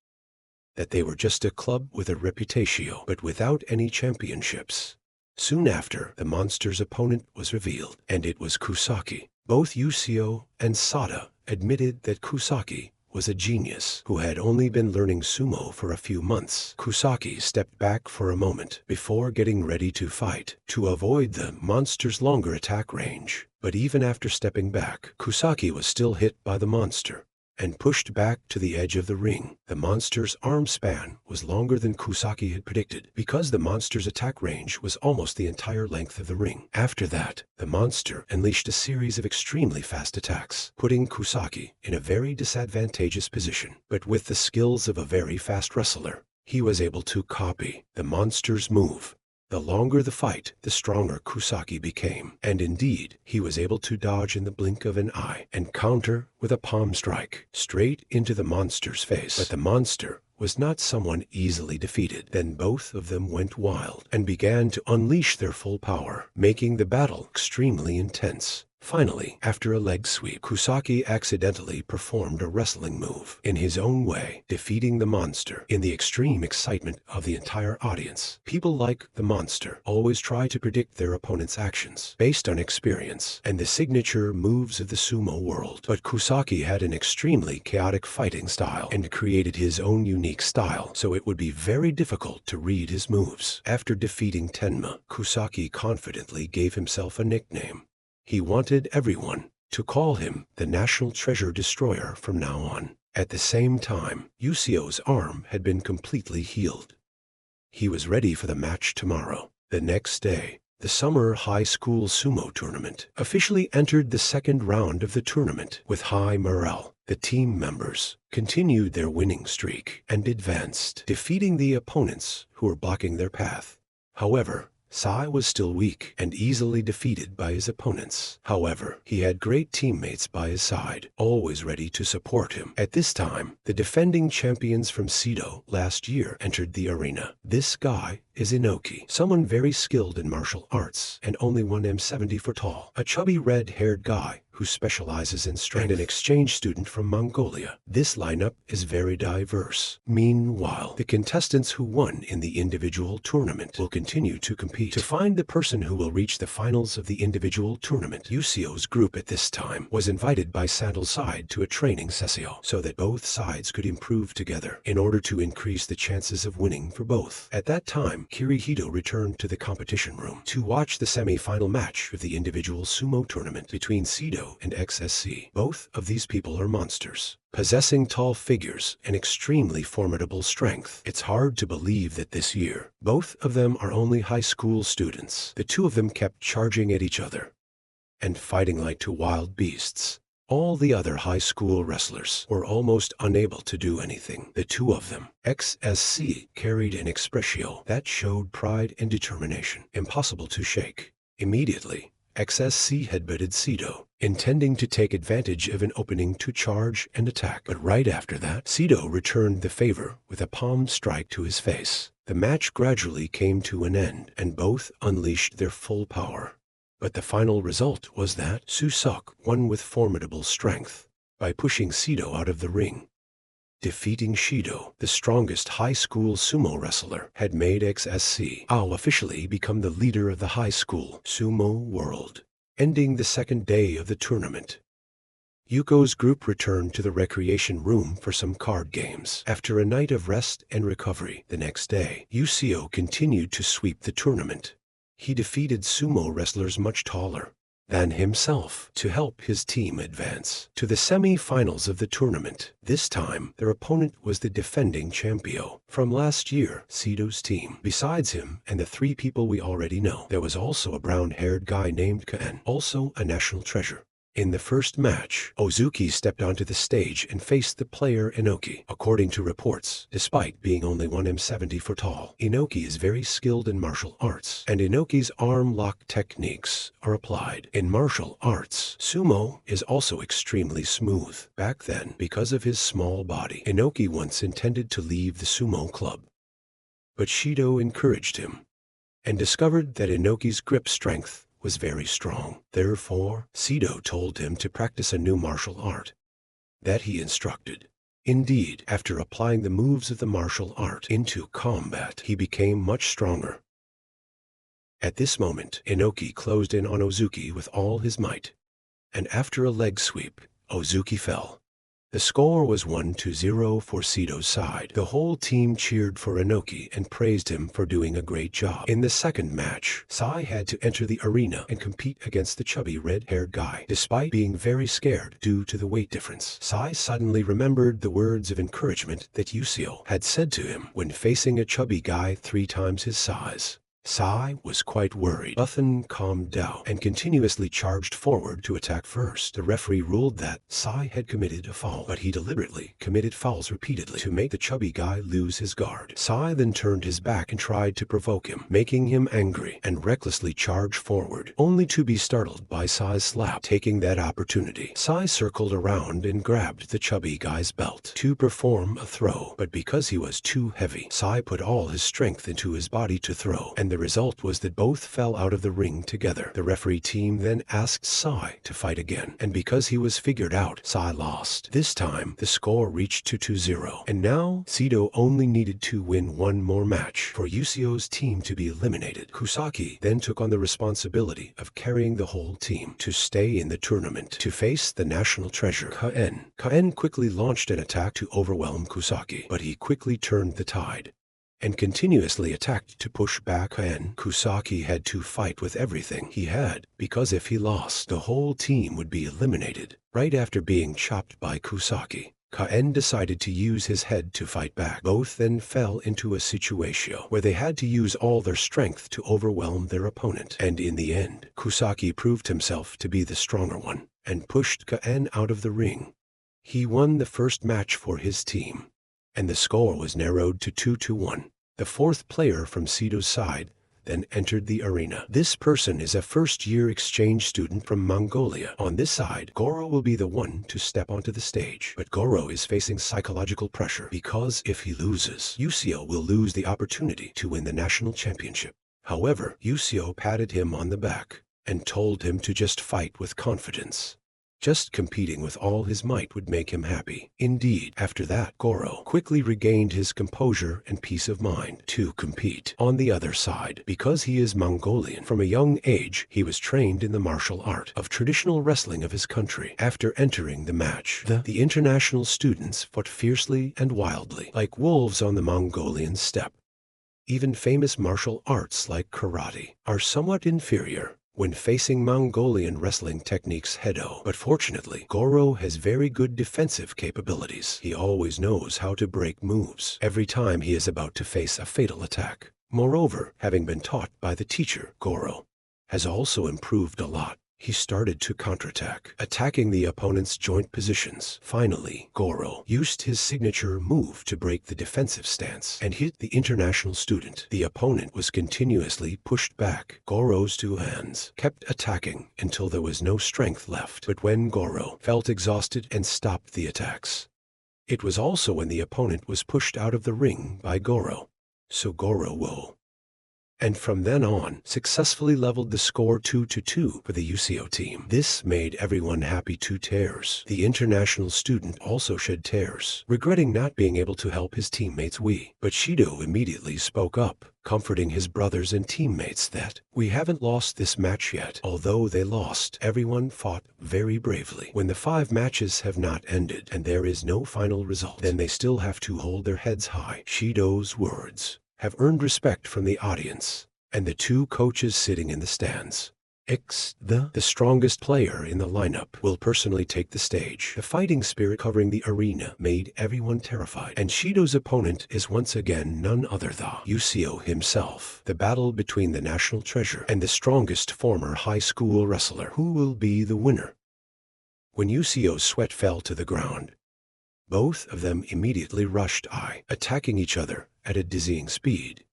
that they were just a club with a reputation but without any championships. Soon after, the monster's opponent was revealed, and it was Kusaki. Both Yusio and Sada admitted that Kusaki was a genius who had only been learning sumo for a few months. Kusaki stepped back for a moment before getting ready to fight to avoid the monster's longer attack range. But even after stepping back, Kusaki was still hit by the monster and pushed back to the edge of the ring. The monster's arm span was longer than Kusaki had predicted, because the monster's attack range was almost the entire length of the ring. After that, the monster unleashed a series of extremely fast attacks, putting Kusaki in a very disadvantageous position. But with the skills of a very fast wrestler, he was able to copy the monster's move. The longer the fight, the stronger Kusaki became, and indeed, he was able to dodge in the blink of an eye and counter with a palm strike straight into the monster's face. But the monster was not someone easily defeated. Then both of them went wild and began to unleash their full power, making the battle extremely intense. Finally, after a leg sweep, Kusaki accidentally performed a wrestling move in his own way, defeating the monster. In the extreme excitement of the entire audience, people like the monster always try to predict their opponent's actions based on experience and the signature moves of the sumo world. But Kusaki had an extremely chaotic fighting style and created his own unique style, so it would be very difficult to read his moves. After defeating Tenma, Kusaki confidently gave himself a nickname. He wanted everyone to call him the National Treasure Destroyer from now on. At the same time, Yusio's arm had been completely healed. He was ready for the match tomorrow. The next day, the summer high school sumo tournament officially entered the second round of the tournament. With high morale, the team members continued their winning streak and advanced, defeating the opponents who were blocking their path. However, Sai was still weak and easily defeated by his opponents. However, he had great teammates by his side, always ready to support him. At this time, the defending champions from Seto last year entered the arena. This guy is Inoki, someone very skilled in martial arts and only 1m70 tall. A chubby red-haired guy who specializes in strength, and an exchange student from Mongolia. This lineup is very diverse. Meanwhile, the contestants who won in the individual tournament will continue to compete to find the person who will reach the finals of the individual tournament. Yusio's group at this time was invited by Sandal's side to a training session so that both sides could improve together in order to increase the chances of winning for both. At that time, Kirihito returned to the competition room to watch the semi-final match of the individual sumo tournament between Seto and XSC. Both of these people are monsters, possessing tall figures and extremely formidable strength. It's hard to believe that this year, both of them are only high school students. The two of them kept charging at each other and fighting like two wild beasts. All the other high school wrestlers were almost unable to do anything. The two of them, XSC, carried an expression that showed pride and determination, impossible to shake. Immediately, XSC headbutted Sido, intending to take advantage of an opening to charge and attack. But right after that, Sido returned the favor with a palm strike to his face. The match gradually came to an end, and both unleashed their full power. But the final result was that Susuk won with formidable strength by pushing Sido out of the ring. Defeating Shido, the strongest high school sumo wrestler, had made XSC officially become the leader of the high school sumo world. Ending the second day of the tournament, Yuko's group returned to the recreation room for some card games. After a night of rest and recovery, the next day, Yusio continued to sweep the tournament. He defeated sumo wrestlers much taller than himself to help his team advance to the semi-finals of the tournament. This time, their opponent was the defending champion from last year, Sido's team. Besides him and the three people we already know, there was also a brown-haired guy named Ken, also a national treasure. In the first match, Ozuki stepped onto the stage and faced the player Inoki. According to reports, despite being only 1m70 tall, Inoki is very skilled in martial arts, and Inoki's arm lock techniques are applied. In martial arts, sumo is also extremely smooth. Back then, because of his small body, Inoki once intended to leave the sumo club. But Shido encouraged him and discovered that Inoki's grip strength was very strong. Therefore, Sido told him to practice a new martial art that he instructed. Indeed, after applying the moves of the martial art into combat, he became much stronger. At this moment, Inoki closed in on Ozuki with all his might, and after a leg sweep, Ozuki fell. The score was 1-0 for Sido's side. The whole team cheered for Inoki and praised him for doing a great job. In the second match, Sai had to enter the arena and compete against the chubby red-haired guy. Despite being very scared due to the weight difference, Sai suddenly remembered the words of encouragement that Yusio had said to him when facing a chubby guy 3 times his size. Sai was quite worried. Button calmed down and continuously charged forward to attack first. The referee ruled that Sai had committed a foul, but he deliberately committed fouls repeatedly to make the chubby guy lose his guard. Sai then turned his back and tried to provoke him, making him angry and recklessly charge forward, only to be startled by Sai's slap. Taking that opportunity, Sai circled around and grabbed the chubby guy's belt to perform a throw, but because he was too heavy, Sai put all his strength into his body to throw, and the result was that both fell out of the ring together. The referee team then asked Sai to fight again, and because he was figured out, Sai lost. This time, the score reached to 2-0, and now Sido only needed to win one more match for Yusio's team to be eliminated. Kusaki then took on the responsibility of carrying the whole team to stay in the tournament to face the national treasure, Ken. Ken quickly launched an attack to overwhelm Kusaki, but he quickly turned the tide and continuously attacked to push back Ken. Kusaki had to fight with everything he had, because if he lost, the whole team would be eliminated. Right after being chopped by Kusaki, Ken decided to use his head to fight back. Both then fell into a situation where they had to use all their strength to overwhelm their opponent, and in the end, Kusaki proved himself to be the stronger one, and pushed Ken out of the ring. He won the first match for his team, and the score was narrowed to 2-1. The fourth player from Sido's side then entered the arena. This person is a first-year exchange student from Mongolia. On this side, Goro will be the one to step onto the stage, but Goro is facing psychological pressure because if he loses, Yusio will lose the opportunity to win the national championship. However, Yusio patted him on the back and told him to just fight with confidence. Just competing with all his might would make him happy. Indeed, after that, Goro quickly regained his composure and peace of mind to compete. On the other side, because he is Mongolian, from a young age, he was trained in the martial art of traditional wrestling of his country. After entering the match, the international students fought fiercely and wildly, like wolves on the Mongolian steppe. Even famous martial arts like karate are somewhat inferior when facing Mongolian wrestling techniques head-on. But fortunately, Goro has very good defensive capabilities. He always knows how to break moves every time he is about to face a fatal attack. Moreover, having been taught by the teacher, Goro has also improved a lot. he started to counterattack, attacking the opponent's joint positions. Finally, Goro used his signature move to break the defensive stance and hit the international student. The opponent was continuously pushed back. Goro's two hands kept attacking until there was no strength left. But when Goro felt exhausted and stopped the attacks, it was also when the opponent was pushed out of the ring by Goro. So Goro won, and from then on, successfully leveled the score 2-2 for the UCO team. This made everyone happy. 2 tears. The international student also shed tears, regretting not being able to help his teammates but Shido immediately spoke up, comforting his brothers and teammates that, "We haven't lost this match yet." Although they lost, everyone fought very bravely. When the 5 matches have not ended and there is no final result, then they still have to hold their heads high. Shido's words have earned respect from the audience and the 2 coaches sitting in the stands. The strongest player in the lineup will personally take the stage. The fighting spirit covering the arena made everyone terrified, and Shido's opponent is once again none other than UCO himself. The battle between the national treasure and the strongest former high school wrestler. Who will be the winner? When UCO's sweat fell to the ground, both of them immediately rushed attacking each other at a dizzying speed.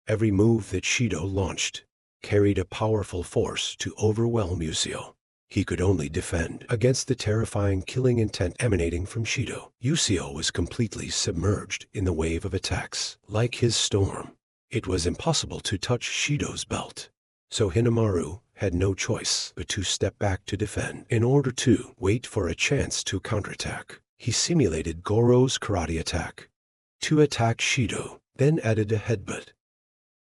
Every move that Shido launched carried a powerful force to overwhelm UCO. He could only defend against the terrifying killing intent emanating from Shido. UCO was completely submerged in the wave of attacks. Like his storm, it was impossible to touch Shido's belt. So Hinamaru had no choice but to step back to defend. In order to wait for a chance to counterattack, he simulated Goro's karate attack to attack Shido, then added a headbutt.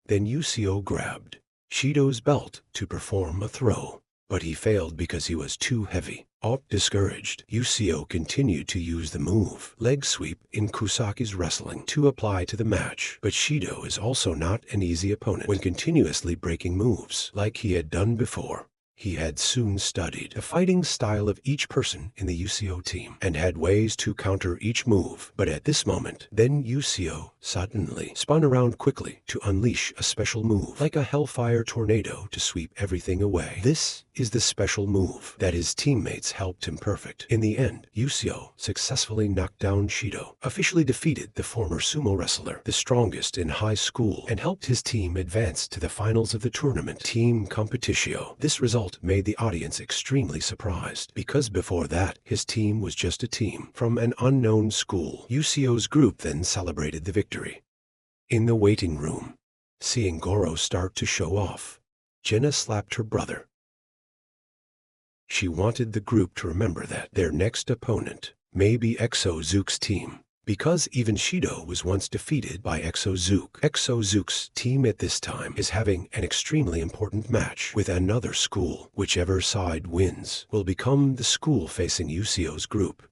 Then UCO grabbed Shido's belt to perform a throw, but he failed because he was too heavy. Discouraged, UCO continued to use the move leg sweep in Kusaki's wrestling to apply to the match. But Shido is also not an easy opponent when continuously breaking moves like he had done before. He had soon studied the fighting style of each person in the UCO team and had ways to counter each move. But at this moment, then UCO suddenly spun around quickly to unleash a special move like a hellfire tornado to sweep everything away. This is the special move that his teammates helped him perfect. In the end, UCO successfully knocked down Shido, officially defeated the former sumo wrestler, the strongest in high school, and helped his team advance to the finals of the tournament team competitio. This result made the audience extremely surprised, because before that, his team was just a team from an unknown school. UCO's group then celebrated the victory. In the waiting room, seeing Goro start to show off, Jenna slapped her brother. She wanted the group to remember that their next opponent may be Exozuke's team, because even Shido was once defeated by Exozuke. Exozuke's team at this time is having an extremely important match with another school. Whichever side wins will become the school facing UCO's group,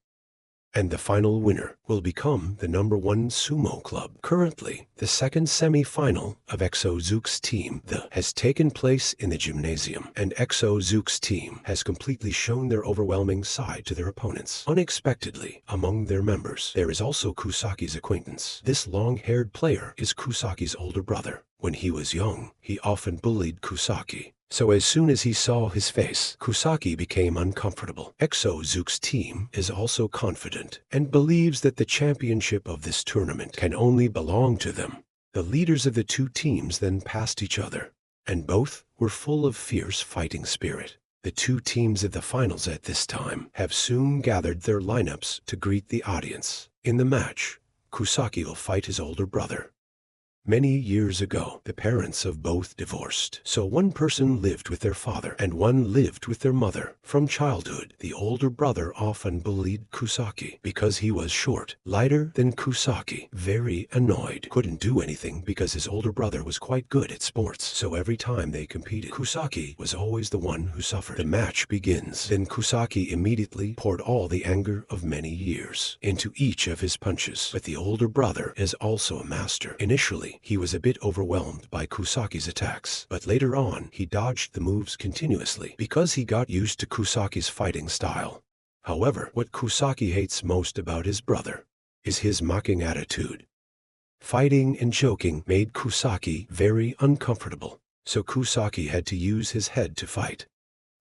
and the final winner will become the #1 sumo club. Currently, the second semi-final of Exozuke's team has taken place in the gymnasium, and Exozuke's team has completely shown their overwhelming side to their opponents. Unexpectedly, among their members, there is also Kusaki's acquaintance. This long-haired player is Kusaki's older brother. When he was young, he often bullied Kusaki. So as soon as he saw his face, Kusaki became uncomfortable. Exozuke's team is also confident and believes that the championship of this tournament can only belong to them. The leaders of the 2 teams then passed each other, and both were full of fierce fighting spirit. The 2 teams of the finals at this time have soon gathered their lineups to greet the audience. In the match, Kusaki will fight his older brother. Many years ago, the parents of both divorced, so one person lived with their father and one lived with their mother. From childhood, the older brother often bullied Kusaki because he was short, lighter than Kusaki. Very annoyed, couldn't do anything because his older brother was quite good at sports, so every time they competed, Kusaki was always the one who suffered. The match begins. Then Kusaki immediately poured all the anger of many years into each of his punches, but the older brother is also a master. Initially, he was a bit overwhelmed by Kusaki's attacks, but later on he dodged the moves continuously because he got used to Kusaki's fighting style. However, what Kusaki hates most about his brother is his mocking attitude. Fighting and joking made Kusaki very uncomfortable, so Kusaki had to use his head to fight.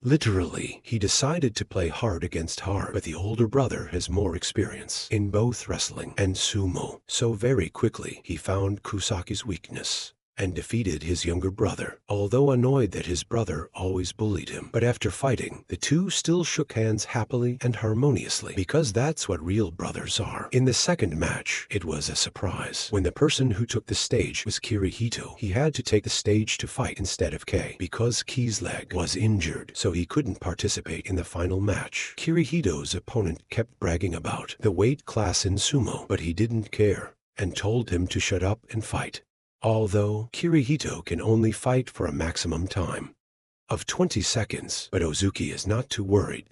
Literally, he decided to play hard against hard, but the older brother has more experience in both wrestling and sumo, so very quickly he found Kusaki's weakness and defeated his younger brother, although annoyed that his brother always bullied him. But after fighting, the two still shook hands happily and harmoniously, because that's what real brothers are. In the second match, it was a surprise. When the person who took the stage was Kirihito, he had to take the stage to fight instead of Kei, because Kei's leg was injured, so he couldn't participate in the final match. Kirihito's opponent kept bragging about the weight class in sumo, but he didn't care, and told him to shut up and fight. Although Kirihito can only fight for a maximum time of 20 seconds, but Ozuki is not too worried,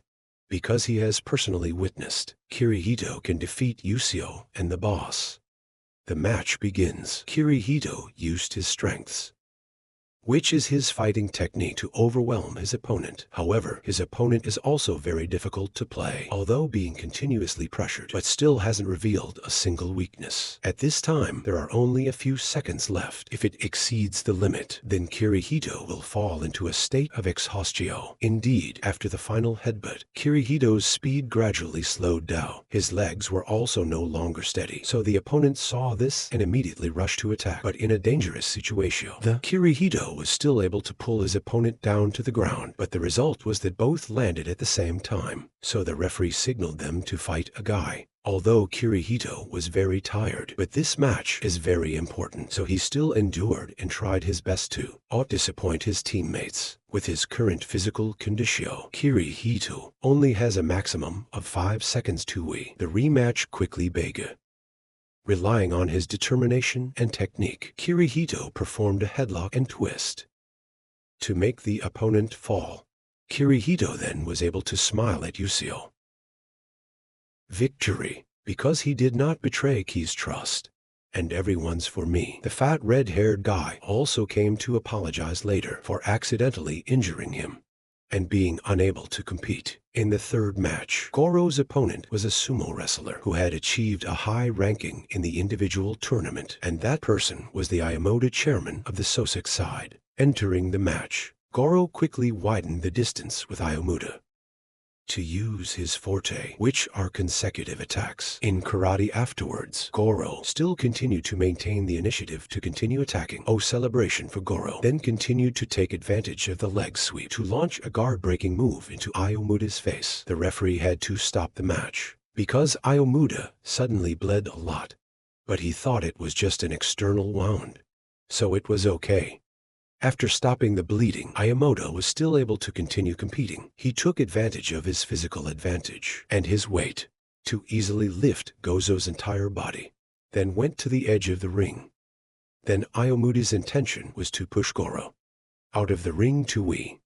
because he has personally witnessed Kirihito can defeat Yusio and the boss. The match begins. Kirihito used his strengths, which is his fighting technique, to overwhelm his opponent. However, his opponent is also very difficult to play, although being continuously pressured, but still hasn't revealed a single weakness. At this time, there are only a few seconds left. If it exceeds the limit, then Kirihito will fall into a state of exhaustion. Indeed, after the final headbutt, Kirihito's speed gradually slowed down. His legs were also no longer steady, so the opponent saw this and immediately rushed to attack. But in a dangerous situation, the Kirihito was still able to pull his opponent down to the ground, but the result was that both landed at the same time, so the referee signaled them to fight a guy. Although Kirihito was very tired, but this match is very important, so he still endured and tried his best to not disappoint his teammates. With his current physical condition, Kirihito only has a maximum of 5 seconds to win. The rematch quickly began. Relying on his determination and technique, Kirihito performed a headlock and twist to make the opponent fall. Kirihito then was able to smile at Yusio. Victory, because he did not betray Kei's trust. And everyone's for me. The fat red-haired guy also came to apologize later for accidentally injuring him and being unable to compete. In the third match, Goro's opponent was a sumo wrestler who had achieved a high ranking in the individual tournament, and that person was the Ayamoto chairman of the Sosek side. Entering the match, Goro quickly widened the distance with Ayamoto to use his forte, which are consecutive attacks. In karate afterwards, Goro still continued to maintain the initiative to continue attacking. Celebration for Goro then continued to take advantage of the leg sweep to launch a guard-breaking move into Ayamoto's face. The referee had to stop the match because Ayamoto suddenly bled a lot, but he thought it was just an external wound, so it was okay. After stopping the bleeding, Ayamoto was still able to continue competing. He took advantage of his physical advantage and his weight to easily lift Gozo's entire body, then went to the edge of the ring. Then Ayamoto's intention was to push Goro out of the ring to win.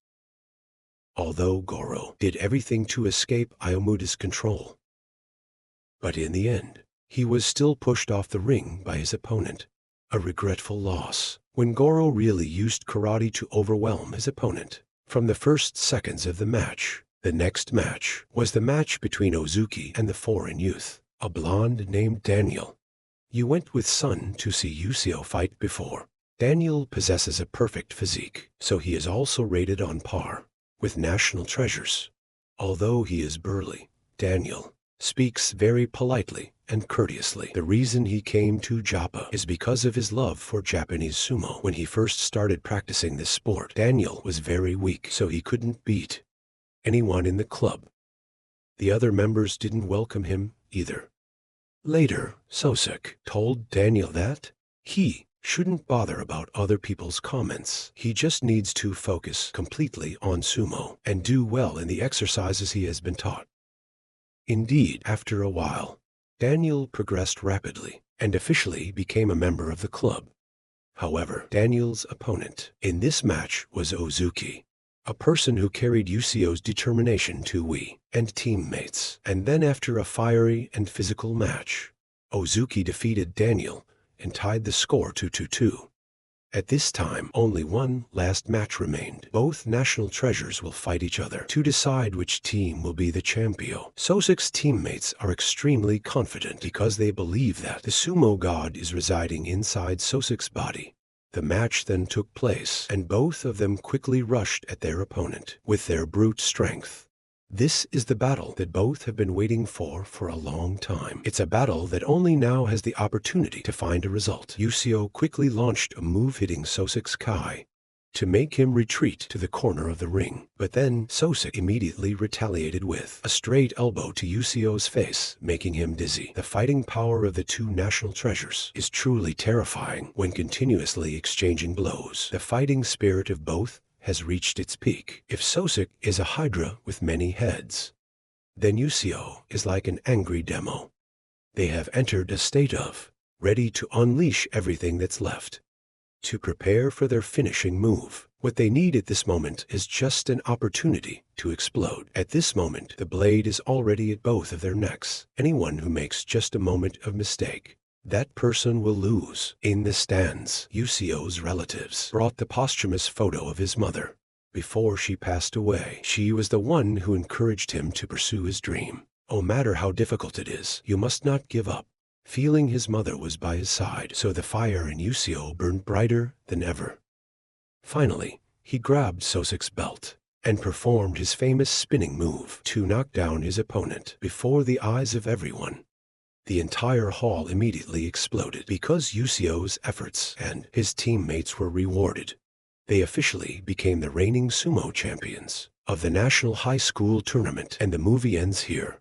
Although Goro did everything to escape Ayamoto's control, but in the end, he was still pushed off the ring by his opponent. A regretful loss, when Goro really used karate to overwhelm his opponent. From the first seconds of the match, the next match was the match between Ozuki and the foreign youth, a blonde named Daniel. You went with Sun to see Yusio fight before. Daniel possesses a perfect physique, so he is also rated on par with national treasures. Although he is burly, Daniel speaks very politely and courteously. The reason he came to Joppa is because of his love for Japanese sumo. When he first started practicing this sport, Daniel was very weak, so he couldn't beat anyone in the club. The other members didn't welcome him either. Later, Sosek told Daniel that he shouldn't bother about other people's comments. He just needs to focus completely on sumo and do well in the exercises he has been taught. Indeed, after a while, Daniel progressed rapidly and officially became a member of the club. However, Daniel's opponent in this match was Ozuki, a person who carried Yusio's determination to win and teammates. And then after a fiery and physical match, Ozuki defeated Daniel and tied the score to 2-2. At this time, only one last match remained. Both national treasures will fight each other to decide which team will be the champion. Sosek's teammates are extremely confident because they believe that the sumo god is residing inside Sosek's body. The match then took place, and both of them quickly rushed at their opponent with their brute strength. This is the battle that both have been waiting for a long time. It's a battle that only now has the opportunity to find a result. Yusio quickly launched a move hitting Sosek's Kai to make him retreat to the corner of the ring. But then Sosek immediately retaliated with a straight elbow to Yusio's face, making him dizzy. The fighting power of the two national treasures is truly terrifying when continuously exchanging blows. The fighting spirit of both has reached its peak. If Sosek is a hydra with many heads, then Yusio is like an angry demo. They have entered a state of ready to unleash everything that's left to prepare for their finishing move. What they need at this moment is just an opportunity to explode. At this moment, the blade is already at both of their necks. Anyone who makes just a moment of mistake, that person will lose. In the stands, Yusio's relatives brought the posthumous photo of his mother. Before she passed away, she was the one who encouraged him to pursue his dream. No matter how difficult it is, you must not give up. Feeling his mother was by his side, so the fire in Yusio burned brighter than ever. Finally, he grabbed Sosek's belt and performed his famous spinning move to knock down his opponent before the eyes of everyone. The entire hall immediately exploded because Yusio's efforts and his teammates were rewarded. They officially became the reigning sumo champions of the National High School Tournament, and the movie ends here.